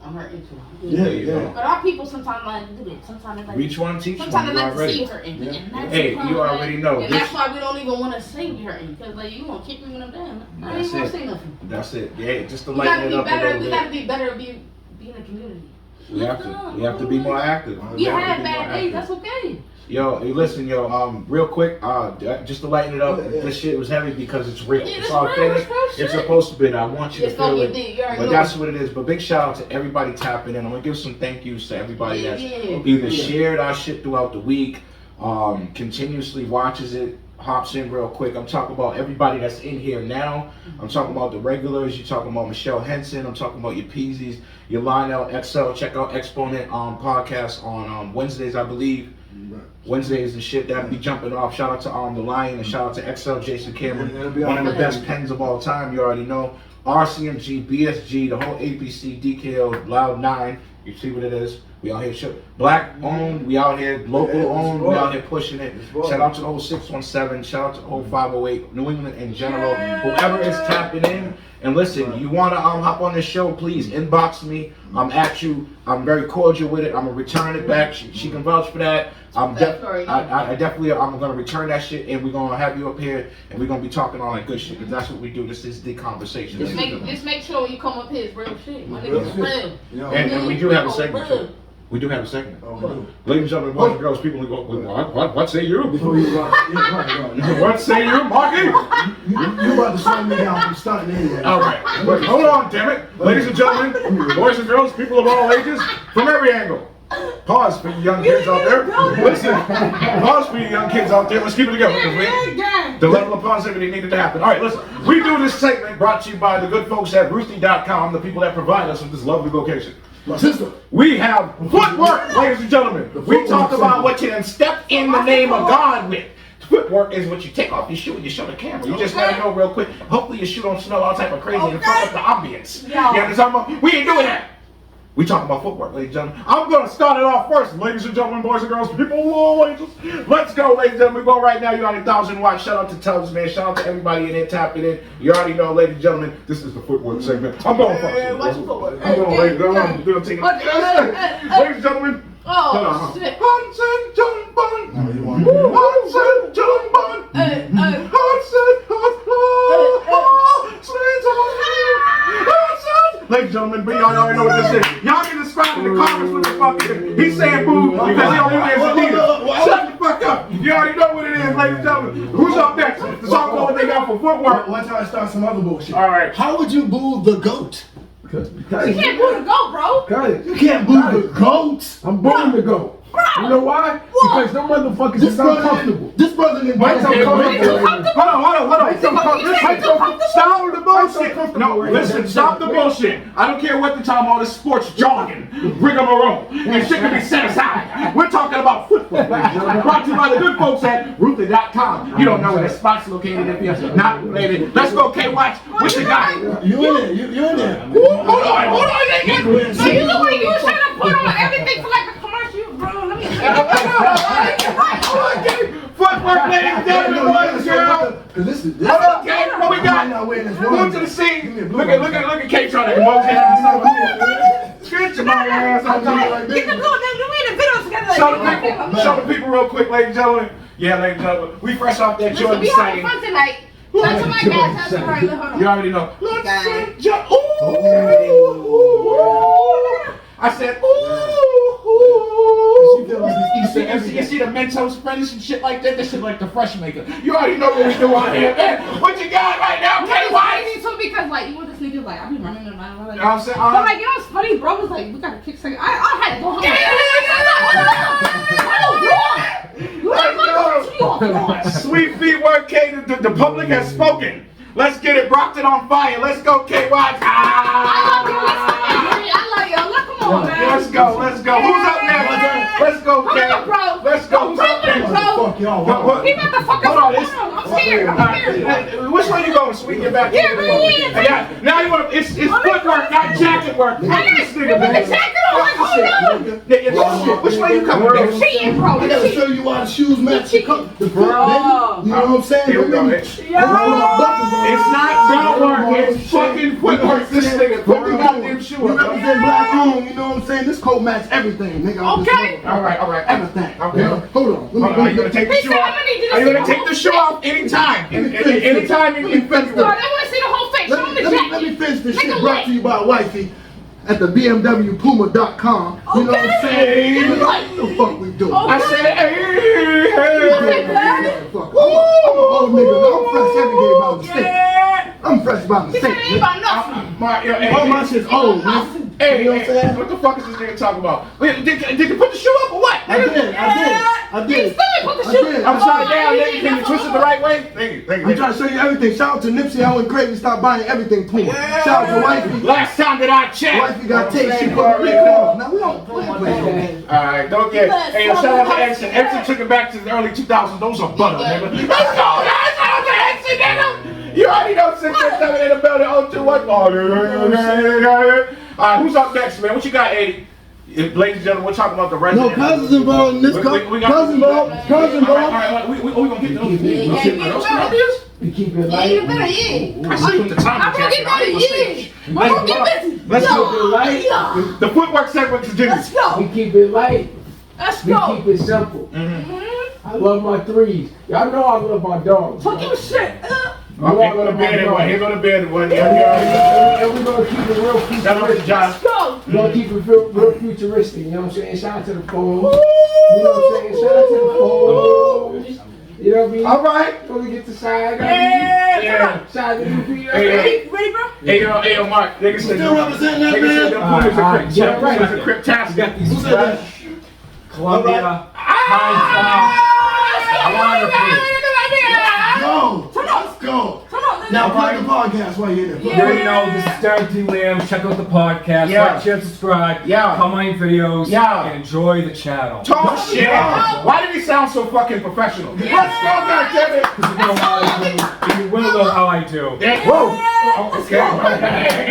Speaker 2: I'm hurting too.
Speaker 3: Yeah.
Speaker 2: But our people sometimes like to do it. Sometimes they like.
Speaker 1: Reach one, teach
Speaker 2: Sometimes
Speaker 1: one.
Speaker 2: they
Speaker 1: You
Speaker 2: like to see
Speaker 1: already.
Speaker 2: you hurting.
Speaker 3: Yeah.
Speaker 2: And that's
Speaker 1: Hey,
Speaker 2: the problem,
Speaker 1: you already know.
Speaker 2: And that's why we don't even want to say we hurting. Because like, you gonna keep me when I'm down. I ain't
Speaker 1: That's
Speaker 2: gonna
Speaker 1: it.
Speaker 2: say nothing.
Speaker 1: That's it. Yeah, just to
Speaker 2: We gotta
Speaker 1: lighten it
Speaker 2: be
Speaker 1: up a
Speaker 2: better.
Speaker 1: little
Speaker 2: We
Speaker 1: bit.
Speaker 2: gotta be better at being in the community.
Speaker 1: We have to be more active.
Speaker 2: We
Speaker 1: have to
Speaker 2: had
Speaker 1: be
Speaker 2: bad
Speaker 1: more
Speaker 2: days.
Speaker 1: active.
Speaker 2: That's okay.
Speaker 1: Yo, hey, listen, yo, real quick, just to lighten it up,
Speaker 3: Yeah.
Speaker 1: this shit was heavy because it's real.
Speaker 2: Yeah,
Speaker 1: It's
Speaker 2: it's real,
Speaker 1: authentic.
Speaker 2: it's real
Speaker 1: It's
Speaker 2: shit.
Speaker 1: supposed to be. I want you to
Speaker 2: It's gonna
Speaker 1: feel
Speaker 2: be
Speaker 1: it.
Speaker 2: deep. You already
Speaker 1: But
Speaker 2: know.
Speaker 1: that's what it is. But big shout out to everybody tapping in. I'm gonna give some thank yous to everybody that's
Speaker 2: Yeah.
Speaker 1: either shared our shit throughout the week, continuously watches it, hops in real quick. I'm talking about everybody that's in here now. I'm talking about the regulars. You're talking about Michelle Henson. I'm talking about your Peasies, your Lionel XL. Check out Exponent podcast on Wednesdays, I believe. Wednesdays and shit that be jumping off. Shout out to the Lion and shout out to XL Jason Cameron,
Speaker 3: Yeah, it'll be
Speaker 1: one of the
Speaker 3: on
Speaker 1: best pens of all time. You already know. RCMG, BSG, the whole APC, DKL, Loud 9. You see what it is. We out here black owned. We out here local
Speaker 3: Yeah,
Speaker 1: owned.
Speaker 3: it's
Speaker 1: We out
Speaker 3: raw.
Speaker 1: here pushing it.
Speaker 3: It's raw.
Speaker 1: Shout out to the whole 617. Shout out to the whole 508. New England in general. Whoever is tapping in. And listen, you want to hop on this show, please inbox me. I'm at you. I'm very cordial with it. I'm going to return it back. She can vouch for that. I definitely, I'm going to return that shit and we're going to have you up here and we're going to be talking all that good shit because that's what we do. This is the conversation.
Speaker 2: Just make sure when you come up here, it's real shit. My
Speaker 3: Real
Speaker 2: niggas is
Speaker 3: shit.
Speaker 2: real.
Speaker 1: And we do have a segment
Speaker 2: Real.
Speaker 1: too. We do have a segment.
Speaker 3: Oh, we do.
Speaker 1: Ladies and gentlemen, boys and girls, people who go, what say you?
Speaker 3: Before you run, right.
Speaker 1: What say you, Marky?
Speaker 3: You about to slow me down from starting anyway.
Speaker 1: All right, but hold on, damn it. Ladies and gentlemen, boys and girls, people of all ages, from every angle. Pause for you young kids out there. Listen, pause for you young kids out there. Let's keep it together. The level of positivity needed to happen. All right, listen. We do this segment brought to you by the good folks at Ruthie.com, the people that provide us with this lovely location.
Speaker 3: My sister.
Speaker 1: We have footwork, ladies and gentlemen. We talk about what you can step in the name of God with. Footwork is what you take off your shoe and you show the camera. You just let it go real quick. Hopefully your shoe don't smell all type of crazy and fuck up the ambience. You understand what I'm saying? We ain't doing that. We talking about footwork, ladies and gentlemen. I'm going to start it off first, ladies and gentlemen, boys and girls, people of all ages. Let's go, ladies and gentlemen. We go right now. You got 1,000 watts. Shout out to Tubbs, man. Shout out to everybody in there tapping in. You already know, ladies and gentlemen, this is the footwork segment. I'm going first.
Speaker 2: Watch your footwork.
Speaker 1: I'm going, ladies and gentlemen. I'm going to take it. Ladies and gentlemen.
Speaker 2: Oh, shit.
Speaker 1: Hudson John Bun.
Speaker 3: No, you want
Speaker 1: Hudson John Bun. Ladies and gentlemen, but y'all already know what this is. Y'all can describe in the comments what the fuck it is. He's saying boo because he only wears Adidas. Shut the fuck up. You already know what it is, ladies and gentlemen. Who's up next? To talk about what they got for footwork.
Speaker 3: One time I start some other bullshit.
Speaker 1: All right.
Speaker 3: How would you boo the goat?
Speaker 2: You can't boo the goat, bro.
Speaker 3: You can't boo the goat.
Speaker 4: I'm booing the goat. You know why? Because them motherfuckers
Speaker 3: This
Speaker 4: is
Speaker 3: brother,
Speaker 4: uncomfortable.
Speaker 3: this brother didn't
Speaker 4: Mike's uncomfortable.
Speaker 1: Hold on. Stop the bullshit.
Speaker 4: uncomfortable
Speaker 1: No,
Speaker 4: right
Speaker 1: listen,
Speaker 4: now.
Speaker 1: stop the bullshit. I don't care what the time all this sports jargon, rigmarole, and shit can be set aside. We're talking about football. Brought to you by the good folks at Ruther.com. You don't know where the spot's located if you're not related. Let's go, K-Watch. What's the guy?
Speaker 3: You in there? You in there?
Speaker 1: Hold on.
Speaker 2: No, you know what? You trying to put on everything for like a commercial, bro. Let me
Speaker 1: Footwork, ladies and gentlemen, boys and girls.
Speaker 3: Cause this is
Speaker 1: Hold on, K. What we got? Go to the scene. Look at K trying to emote him. Get your ass on top.
Speaker 2: Get the blue, then we in the video together.
Speaker 1: Show the people real quick, ladies and gentlemen. Yeah, ladies and gentlemen, we fresh off that
Speaker 2: Listen,
Speaker 1: Jordan
Speaker 2: we having
Speaker 1: sighting.
Speaker 2: fun tonight. Shout to my guys. That's right. Hold on.
Speaker 1: You already know.
Speaker 2: Guys.
Speaker 1: I said, you see the Mentos French and shit like that? This shit like the fresh maker. You already know what we do out here, man. What you got right now,
Speaker 2: I
Speaker 1: K-White?
Speaker 2: too because like you know this nigga like I be running around like.
Speaker 1: You know what I'm saying?
Speaker 2: But like you know what's funny, bro? Was like we gotta kick second. I had to go home.
Speaker 1: Sweet feet work, K. The public has spoken. Let's get it. Rocked it on fire. Let's go, K-Watch.
Speaker 2: I love y'all. Look, come on, man.
Speaker 1: Let's go. Who's up next? Let's go,
Speaker 2: Come
Speaker 1: K.
Speaker 2: on, bro.
Speaker 1: Let's go.
Speaker 3: Fuck y'all.
Speaker 2: He about to fuck us
Speaker 1: Hold on,
Speaker 2: up. I'm scared. I'm scared.
Speaker 1: Which one you going, sweet? Get back.
Speaker 2: Yeah, man.
Speaker 1: Now you want to? It's footwork, not jacket work. This nigga,
Speaker 2: Put the
Speaker 1: man.
Speaker 2: jacket on. Like, oh no.
Speaker 1: Which way you coming, bro?
Speaker 2: Cheating, bro.
Speaker 3: I gotta show you why the shoes match the cup. The foot,
Speaker 2: Bro.
Speaker 3: baby. You know what I'm saying?
Speaker 1: Here we go. It's not belt work. It's fucking footwork. This nigga, put the goddamn shoe
Speaker 3: You
Speaker 1: up.
Speaker 3: represent black on, you know what I'm saying? This coat match everything, nigga.
Speaker 2: Okay.
Speaker 1: All right.
Speaker 3: Everything.
Speaker 1: Okay.
Speaker 3: Yeah. Hold on.
Speaker 1: Are you gonna take the
Speaker 2: He
Speaker 1: shoe
Speaker 2: said,
Speaker 1: off?
Speaker 2: I'm gonna need you to
Speaker 1: Are you
Speaker 2: see
Speaker 1: gonna
Speaker 2: the
Speaker 1: take
Speaker 2: whole
Speaker 1: the shoe
Speaker 2: face.
Speaker 1: off anytime? Anytime in
Speaker 2: No, they
Speaker 1: February.
Speaker 2: want to see the whole face. Show them the jacket.
Speaker 3: Let me finish this
Speaker 2: Make
Speaker 3: shit
Speaker 2: a
Speaker 3: brought
Speaker 2: lick.
Speaker 3: to you by Wifey at the BMWPuma.com. You know what I'm saying?
Speaker 2: Okay.
Speaker 3: You know what the fuck we do?
Speaker 1: I said, hey.
Speaker 3: I'm an old nigga. I'm fresh every day about the stick. I'm fresh about the
Speaker 2: He said
Speaker 3: stick.
Speaker 2: it ain't about nothing.
Speaker 3: All my shit's old, man.
Speaker 1: Hey,
Speaker 3: You know what I'm saying?
Speaker 1: what the fuck is this nigga talking about? Wait, did you put the shoe up or what?
Speaker 3: I did.
Speaker 2: He still ain't put the
Speaker 3: I
Speaker 2: shoe.
Speaker 3: did.
Speaker 1: I'm sorry,
Speaker 2: Oh,
Speaker 1: down,
Speaker 2: he
Speaker 1: nigga.
Speaker 2: ain't
Speaker 1: Can you
Speaker 2: got
Speaker 1: twist it
Speaker 2: no-
Speaker 1: the right way? Thank you.
Speaker 3: I'm trying to show you everything. Shout out to Nipsey Hussle and Crazy. Stop buying everything Puma. Shout out to Wifey.
Speaker 1: Last time that I checked.
Speaker 3: Wifey got taste. She
Speaker 1: She
Speaker 3: put
Speaker 1: already
Speaker 3: it
Speaker 1: know.
Speaker 3: on. Now we don't play.
Speaker 1: Alright, don't get. Hey, yo, shout out to Edson. Edson took it back to the early 2000s. Those are butter, nigga. Let's go, guys. Shout out to Edson, nigga. You already know 637 in the building. 021. Alright, who's up next, man? What you got, 80? Ladies and gentlemen, we're talking about the resident.
Speaker 3: No cousins involved in this.
Speaker 1: We got-
Speaker 3: Cousin involved. Cousin involved.
Speaker 1: Alright, we gonna get those.
Speaker 2: Yeah,
Speaker 1: Those ideas?
Speaker 4: We keep it
Speaker 2: Yeah,
Speaker 4: light.
Speaker 2: you better, yeah.
Speaker 1: I see what the time
Speaker 2: I'm gonna
Speaker 1: is.
Speaker 2: get better, yeah. I'm gonna get busy.
Speaker 1: Let's
Speaker 2: Yo,
Speaker 1: go.
Speaker 4: Light.
Speaker 2: yo.
Speaker 1: The footwork segment continues.
Speaker 2: Let's go.
Speaker 4: We keep it light.
Speaker 2: Let's
Speaker 4: We
Speaker 2: go.
Speaker 4: keep it simple.
Speaker 2: Mhm.
Speaker 4: I love my threes. Y'all know I love my dogs.
Speaker 2: Talk your shit.
Speaker 1: Okay, go to bed one. Here go to bed one. Yeah.
Speaker 4: And we're gonna keep it real
Speaker 1: Shout out to
Speaker 4: futuristic.
Speaker 1: John.
Speaker 2: Let's go.
Speaker 4: We're gonna keep it real futuristic. You know what I'm saying? Shout out to the phone. You know what I'm saying? Shout out to the phone. You know what I mean?
Speaker 3: All right.
Speaker 4: When we get to side,
Speaker 1: Yeah.
Speaker 4: shout out to the people.
Speaker 1: Hey,
Speaker 2: Ready, bro?
Speaker 1: Hey, yo, Mark. Nigga said
Speaker 3: Still representing that,
Speaker 1: nigga said
Speaker 3: man.
Speaker 1: them
Speaker 4: All right,
Speaker 1: Pumas
Speaker 4: all
Speaker 1: are
Speaker 4: right, get it right.
Speaker 1: Pumas are cryptastic.
Speaker 5: got these
Speaker 3: Who said that?
Speaker 5: Columbia High
Speaker 3: Go. Let's go.
Speaker 2: Come on, let's
Speaker 3: Now
Speaker 2: go.
Speaker 3: plug the podcast while you're there.
Speaker 5: You already know this is Darren T. Lamb. Check out the podcast.
Speaker 1: Yeah.
Speaker 5: Like, share, subscribe.
Speaker 1: Yeah.
Speaker 5: Comment videos.
Speaker 1: Yeah.
Speaker 5: And enjoy the channel.
Speaker 1: Talk shit. Why did he sound so fucking professional? Let's go, goddammit.
Speaker 5: You know how I do. You will know how I do.
Speaker 1: Yeah. Whoa. Oh, okay.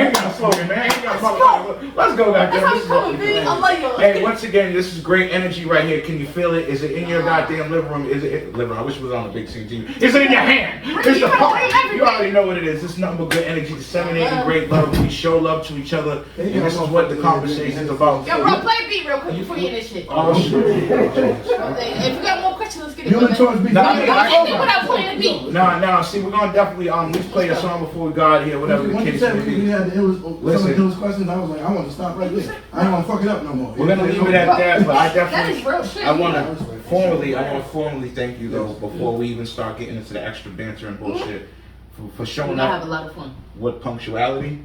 Speaker 1: Ain't got a slogan, man. Ain't got a motherfucker. Let's go,
Speaker 2: That's how
Speaker 1: goddammit.
Speaker 2: you coming, B. I love you.
Speaker 1: Hey, once again, this is great energy right here. Can you feel it? Is it in your goddamn living room? Is it living room? I wish it was on the big screen TV. Is it in your hand? It's the heart. You already know what it is. It's nothing but good energy, disseminating great love. We show love to each other, and this is what the conversation is about.
Speaker 2: Yo, bro, play a beat real quick before you end this shit.
Speaker 1: Oh shit!
Speaker 2: If you got more questions, let's get it.
Speaker 3: Human Torch be
Speaker 1: Nah,
Speaker 2: I'm
Speaker 1: yeah,
Speaker 2: gonna end it without playing a beat.
Speaker 1: Nah. See, we're gonna definitely we played a song before we got here, whatever the
Speaker 3: When you
Speaker 1: case
Speaker 3: said
Speaker 1: may
Speaker 3: we
Speaker 1: be.
Speaker 3: had some
Speaker 1: Listen.
Speaker 3: of those questions, I was like, I want to stop right there. I don't want to fuck it up no more.
Speaker 1: We're gonna leave it at that, but I
Speaker 2: That is
Speaker 1: definitely.
Speaker 2: real shit.
Speaker 1: I want to formally thank you though before we even start getting into the extra banter and bullshit for
Speaker 2: We're
Speaker 1: showing
Speaker 2: gonna have a
Speaker 1: up
Speaker 2: lot of fun.
Speaker 1: with punctuality,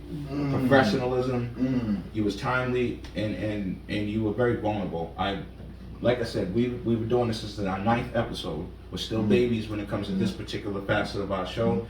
Speaker 1: professionalism.
Speaker 3: Mm.
Speaker 1: You was timely and you were very vulnerable. Like I said, we were doing this since our 9th episode. We're still babies when it comes to this particular facet of our show,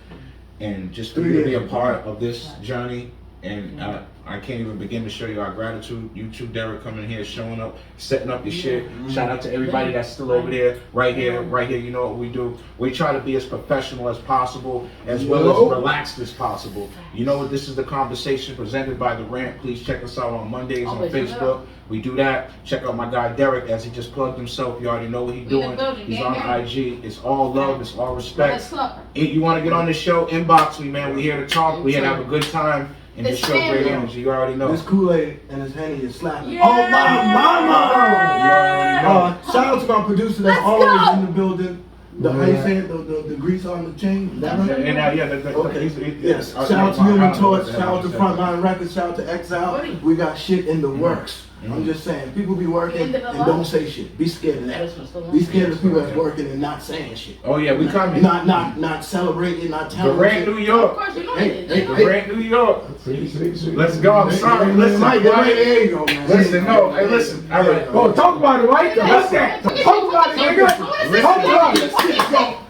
Speaker 1: and just for you to be a part of this journey. And I can't even begin to show you our gratitude. You too, Derek, coming here, showing up, setting up your shit. Shout out to everybody that's still over there, right here. You know what we do. We try to be as professional as possible, as well as relaxed as possible. You know what? This is the conversation presented by The Rant. Please check us out on Mondays on
Speaker 2: Always
Speaker 1: Facebook. We do that. Check out my guy Derek, as he just plugged himself. You already know what he's
Speaker 2: We in
Speaker 1: doing.
Speaker 2: the building,
Speaker 1: He's
Speaker 2: gang,
Speaker 1: on
Speaker 2: gang.
Speaker 1: IG. It's all love. It's all respect.
Speaker 2: Let's up.
Speaker 1: If you want to get on this show, inbox me, man. We're here to talk. We're here to have a good time. And
Speaker 2: It's
Speaker 1: just show great
Speaker 2: family.
Speaker 1: energy. You already know.
Speaker 3: This Kool-Aid and this Henny is slapping.
Speaker 2: Yeah.
Speaker 3: Oh, my mama!
Speaker 2: Yeah.
Speaker 3: Shout out to my producer that's
Speaker 2: Let's
Speaker 3: always
Speaker 2: go.
Speaker 3: in the building. The how you say it? The grease on the chain. Is that right?
Speaker 1: And
Speaker 3: Okay. Yes. Shout out to Human Torch. Shout out to Frontline Records. Shout out to Exile. We got shit in the works. I'm just saying, people be working and don't say shit. Be scared of that. Be scared of people that's working and not saying shit.
Speaker 1: Oh yeah, we coming.
Speaker 3: Not celebrating, not
Speaker 1: The
Speaker 3: telling.
Speaker 1: Rant, New
Speaker 2: Of
Speaker 1: York.
Speaker 2: course, you know
Speaker 3: Hey,
Speaker 2: it.
Speaker 3: hey,
Speaker 1: The Rant, New York. Let's go. I'm sorry. Listen,
Speaker 3: There you go, man.
Speaker 1: listen. No, hey, listen. All right.
Speaker 4: Oh, talk about it right there. Let's go. Talk about it, nigga. Talk about it.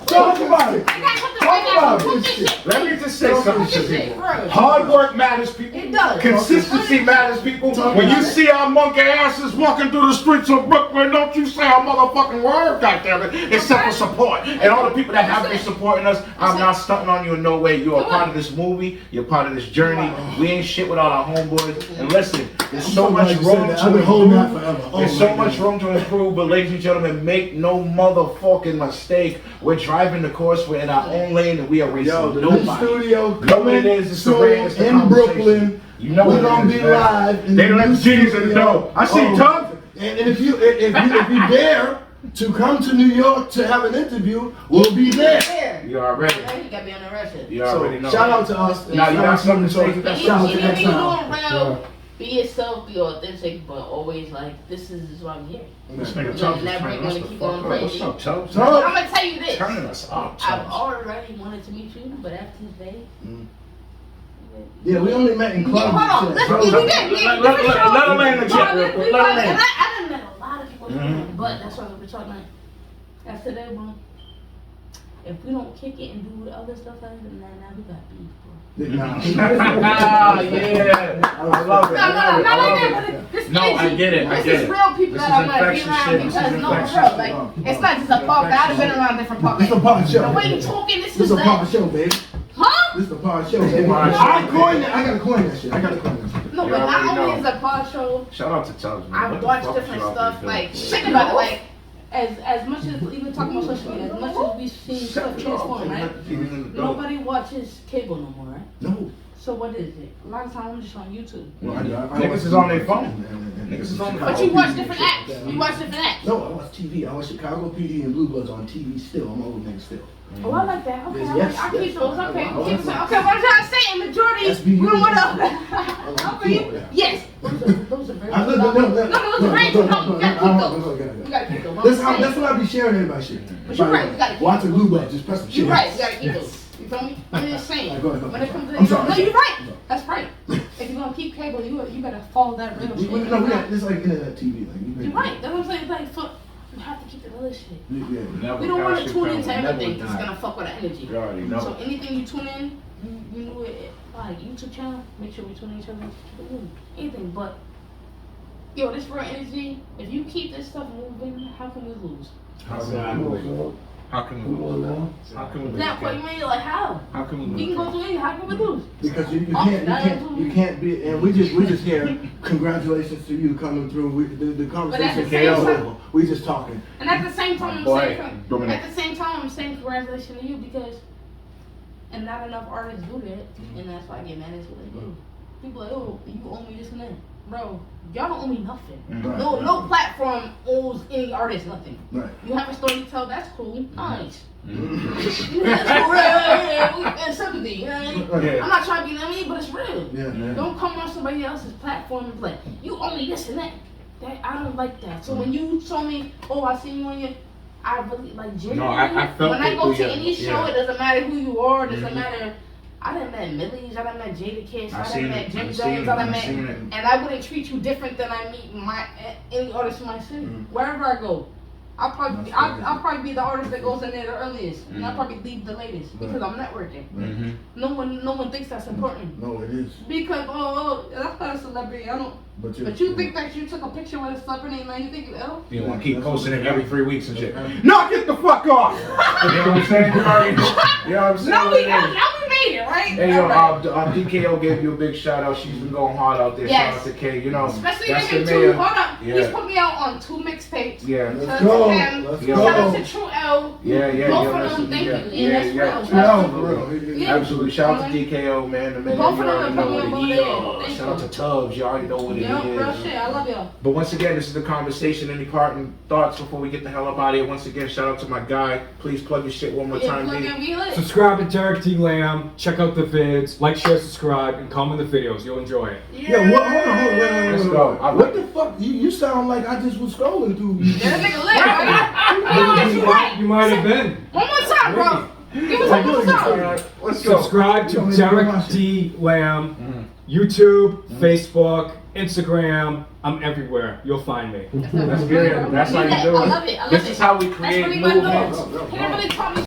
Speaker 4: Talk about it. Talk about it.
Speaker 1: Let me just say something to people.
Speaker 2: Hard.
Speaker 1: Hard work matters, people.
Speaker 2: It does.
Speaker 1: Consistency matters, people. When you see our monkey asses walking through the streets of Brooklyn, don't you say a motherfucking word, goddammit, except for support. And all the people that have been supporting us, I'm not stunting on you in no way. You're a part of this movie. You're part of this journey. We ain't shit without our homeboys. And listen, there's so much room
Speaker 3: I've been holding that
Speaker 1: to
Speaker 3: forever.
Speaker 1: improve. There's so much room to improve, but ladies and gentlemen, make no motherfucking mistake. We're driving the course. We're in our own lane, and we are racing
Speaker 3: Yo, the new
Speaker 1: nobody.
Speaker 3: studio
Speaker 1: Know what it
Speaker 3: coming
Speaker 1: is, it's the
Speaker 3: soon
Speaker 1: Rant, it's the
Speaker 3: in
Speaker 1: conversation.
Speaker 3: Brooklyn.
Speaker 1: You know
Speaker 3: we're
Speaker 1: what
Speaker 3: gonna
Speaker 1: it
Speaker 3: be
Speaker 1: is, man.
Speaker 3: live. In
Speaker 1: They
Speaker 3: the
Speaker 1: let
Speaker 3: new
Speaker 1: genies in the
Speaker 3: studio.
Speaker 1: door. I see Tubbs.
Speaker 3: And if you dare to come to New York to have an interview, we'll be there.
Speaker 1: You already.
Speaker 2: You gotta be on the record.
Speaker 1: You already know.
Speaker 3: Shout out to us.
Speaker 1: Now you got something to say? You got
Speaker 3: Shout out to
Speaker 2: Even
Speaker 3: next
Speaker 2: if you
Speaker 3: time.
Speaker 2: doing real, be yourself, be authentic, but always like, this is why I'm here.
Speaker 1: This nigga
Speaker 2: And
Speaker 1: Tubbs is
Speaker 2: that
Speaker 1: turning
Speaker 2: we're
Speaker 1: us
Speaker 2: gonna
Speaker 1: the
Speaker 2: keep
Speaker 1: fuck
Speaker 2: on
Speaker 1: up.
Speaker 2: crazy.
Speaker 1: What's up, Tubbs?
Speaker 3: Tubbs.
Speaker 2: I'm gonna tell you this.
Speaker 1: Turning us up,
Speaker 2: I've
Speaker 1: Tubbs.
Speaker 2: already wanted to meet you, but after today,
Speaker 3: Yeah, we only met in
Speaker 2: yeah,
Speaker 3: clubs.
Speaker 2: hold on.
Speaker 3: and shit.
Speaker 2: Let's, we did.
Speaker 1: Let him land the jet real quick. Let him land.
Speaker 2: I done met a lot of people,
Speaker 1: Mhm.
Speaker 2: but that's why we're talking about. After today, bro. If we don't kick it and do the other stuff, now we got beef, bro.
Speaker 1: Ah, yeah. I love it.
Speaker 2: No,
Speaker 1: I
Speaker 2: not like
Speaker 1: love
Speaker 2: that,
Speaker 1: it.
Speaker 2: but this
Speaker 1: No, I
Speaker 2: crazy.
Speaker 1: get it, I
Speaker 2: This
Speaker 1: get
Speaker 2: is
Speaker 1: it.
Speaker 2: real people
Speaker 1: This
Speaker 2: that
Speaker 1: is
Speaker 2: I'm gonna be
Speaker 1: infectious
Speaker 2: around
Speaker 1: shit. This
Speaker 2: because
Speaker 1: is
Speaker 2: no,
Speaker 1: infectious
Speaker 2: bro,
Speaker 1: shit.
Speaker 2: like it's not just a park. I've been around different parks.
Speaker 3: This the pod show.
Speaker 2: The way you talking, this
Speaker 3: This
Speaker 2: is
Speaker 3: a pod
Speaker 2: that.
Speaker 3: show, baby.
Speaker 2: Huh?
Speaker 3: This the pod show, baby.
Speaker 1: Pod show.
Speaker 3: I coined it. I gotta coin that shit. I gotta coin that shit.
Speaker 2: No,
Speaker 1: You
Speaker 2: but
Speaker 1: already
Speaker 2: not only
Speaker 1: know.
Speaker 2: is a pod show.
Speaker 1: Shout out to Tubbs, man. What
Speaker 2: I've
Speaker 1: the
Speaker 2: watched
Speaker 1: fuck
Speaker 2: different
Speaker 1: you out
Speaker 2: stuff.
Speaker 1: there
Speaker 2: Like
Speaker 1: doing?
Speaker 2: think about it. Like as much as even talking about social media, as much as we've seen stuff transform, right? Nobody watches cable no more, right?
Speaker 3: No.
Speaker 2: So what is it? A lot of times I'm just on YouTube.
Speaker 3: Well,
Speaker 1: Niggas is on their phone. Niggas is on their
Speaker 2: But
Speaker 1: phone.
Speaker 2: you watch different apps. You watch different apps.
Speaker 3: No, I watch TV. I watch Chicago PD and Blue Bloods on TV still. I'm an old nigga still.
Speaker 2: Oh, I like that. Okay,
Speaker 3: Yes,
Speaker 2: I keep
Speaker 3: yes.
Speaker 2: those. Okay,
Speaker 3: I like
Speaker 2: keep
Speaker 3: that.
Speaker 2: okay. What I'm trying to say, majority,
Speaker 3: SBU.
Speaker 2: we don't want
Speaker 3: like
Speaker 2: to.
Speaker 3: people, yeah.
Speaker 2: Yes, those are very.
Speaker 3: No,
Speaker 2: those are great. No, you gotta keep those.
Speaker 3: no.
Speaker 2: You gotta keep those.
Speaker 3: That's what I be sharing everybody shit.
Speaker 2: But you're right, you gotta keep
Speaker 3: Watch the Blue Bloods. Just press the shit.
Speaker 2: You're right. You gotta keep those. You feel me? I'm just saying.
Speaker 3: Go ahead.
Speaker 2: When it comes to
Speaker 3: I'm sorry.
Speaker 2: no, you're right. That's right. If you're gonna keep cable, you gotta follow that real shit.
Speaker 3: We got this like internet TV. Like
Speaker 2: You're right. That's what I'm saying. Like, fuck. You have to keep the other shit.
Speaker 3: Yeah.
Speaker 1: Never
Speaker 2: We don't want
Speaker 1: got
Speaker 2: to
Speaker 1: shit
Speaker 2: tune
Speaker 1: done.
Speaker 2: into
Speaker 1: Never
Speaker 2: everything. It's
Speaker 1: done.
Speaker 2: gonna fuck with our energy.
Speaker 1: You already know.
Speaker 2: So anything you tune in, you know it. Like YouTube channel, make sure we tune in each other. Anything, but yo, this real energy. If you keep this stuff moving, how can we lose?
Speaker 1: Exactly. How can we lose? How can we lose?
Speaker 2: That's what you mean. Like how?
Speaker 1: How can we lose?
Speaker 2: You can go through anything. How can we lose?
Speaker 3: Because you can't be, and we just here. Congratulations to you coming through. The conversation
Speaker 2: same
Speaker 3: is
Speaker 2: time-
Speaker 3: over. We just talking.
Speaker 2: And at the same time, I'm
Speaker 1: Boy,
Speaker 2: saying,
Speaker 1: Dominic.
Speaker 2: at the same time, I'm saying congratulations to you because, and not enough artists do that, and that's why I get mad at what they do. People like, oh, you owe me this and that, bro. Y'all don't owe me nothing.
Speaker 3: Right.
Speaker 2: No platform owes any artist nothing.
Speaker 3: Right.
Speaker 2: You have a story to tell. That's cool. Nice.
Speaker 1: Mhm.
Speaker 2: That's cool. Yeah. And sympathy. You know what I mean?
Speaker 1: Yeah.
Speaker 2: I'm not trying to be mean, but it's real.
Speaker 3: Yeah.
Speaker 2: Don't come on somebody else's platform and be like, you owe me this and that. That I don't like that. So when you told me, oh, I see you on your, I really like genuinely.
Speaker 1: I felt
Speaker 2: when I
Speaker 1: it
Speaker 2: go
Speaker 1: through
Speaker 2: to
Speaker 1: your-
Speaker 2: any show,
Speaker 1: yeah.
Speaker 2: it doesn't matter who you are. It doesn't
Speaker 1: Mhm.
Speaker 2: matter. I done met Millies, I done met Jada Kiss,
Speaker 1: I
Speaker 2: I
Speaker 1: seen
Speaker 2: done met
Speaker 1: it,
Speaker 2: Jim
Speaker 1: I
Speaker 2: Jones,
Speaker 1: seen it,
Speaker 2: I done
Speaker 1: I
Speaker 2: met,
Speaker 1: seen it.
Speaker 2: and I wouldn't treat you different than I meet any artist in my city. Wherever I go, I'll probably be the artist that goes in there the earliest, and I'll probably leave the latest because I'm networking.
Speaker 1: Mhm.
Speaker 2: No one thinks that's important.
Speaker 3: No, it is.
Speaker 2: Because that's not a celebrity. I don't. But you think that you took a picture with a celebrity and now you think you ill?
Speaker 1: You want to keep posting it every 3 weeks and shit. Knock it the fuck off! You know what I'm saying? You already, you know what I'm saying?
Speaker 2: Now we made it, right?
Speaker 1: Hey, yo,
Speaker 2: Alright.
Speaker 1: DKO gave you a big shout out. She's been going hard out there.
Speaker 2: Yes.
Speaker 1: Shout out to K. You know,
Speaker 2: Especially
Speaker 1: that's
Speaker 2: making
Speaker 1: the
Speaker 2: two.
Speaker 1: mayor.
Speaker 2: Hold up.
Speaker 1: Yeah.
Speaker 2: He's put me out on 2 mixtapes.
Speaker 1: Yeah.
Speaker 2: Shout
Speaker 3: Let's
Speaker 2: out
Speaker 3: go.
Speaker 2: to him.
Speaker 3: Let's
Speaker 1: Yo.
Speaker 2: Shout out
Speaker 3: go.
Speaker 2: to True L.
Speaker 1: Yeah,
Speaker 2: Both
Speaker 1: yo,
Speaker 2: of them, thank you.
Speaker 1: yeah,
Speaker 2: And
Speaker 1: yeah,
Speaker 2: that's
Speaker 1: yeah.
Speaker 2: real.
Speaker 3: True L, for real.
Speaker 2: Yeah.
Speaker 1: Absolutely. Shout out to DKO, man. The man
Speaker 2: Both
Speaker 1: that
Speaker 2: of
Speaker 1: you
Speaker 2: them
Speaker 1: already
Speaker 2: put
Speaker 1: know
Speaker 2: me
Speaker 1: what
Speaker 2: on
Speaker 1: he
Speaker 2: board.
Speaker 1: is. Shout out to Tubbs. You already know what it
Speaker 2: Yo, real
Speaker 1: is.
Speaker 2: shit. I love y'all.
Speaker 1: But once again, this is the conversation. Any parting thoughts before we get the hell up out of here? Once again, shout out to my guy. Please plug your shit one more
Speaker 2: Yeah,
Speaker 1: time,
Speaker 2: plug
Speaker 1: D.
Speaker 2: in, we lit.
Speaker 5: Subscribe to Derek T. Lamb. Check out the vids. Like, share, subscribe, and comment the videos. You'll enjoy it.
Speaker 3: Yeah, what? Hold on, wait.
Speaker 1: Let's go.
Speaker 3: What the fuck? You sound like I just was scrolling through.
Speaker 2: Yeah, that nigga lit, right? Yo, that's right.
Speaker 5: You might have been.
Speaker 2: One more time, bro. Give us one more time.
Speaker 1: Let's go.
Speaker 5: Subscribe to Derek T. Lamb. YouTube, Facebook, Instagram. I'm everywhere. You'll find me.
Speaker 1: That's good. That's how you do it.
Speaker 2: I love it. I love
Speaker 1: This
Speaker 2: it.
Speaker 1: is how we
Speaker 2: That's
Speaker 1: create
Speaker 2: really my goal.
Speaker 1: movements.
Speaker 2: He didn't really taught me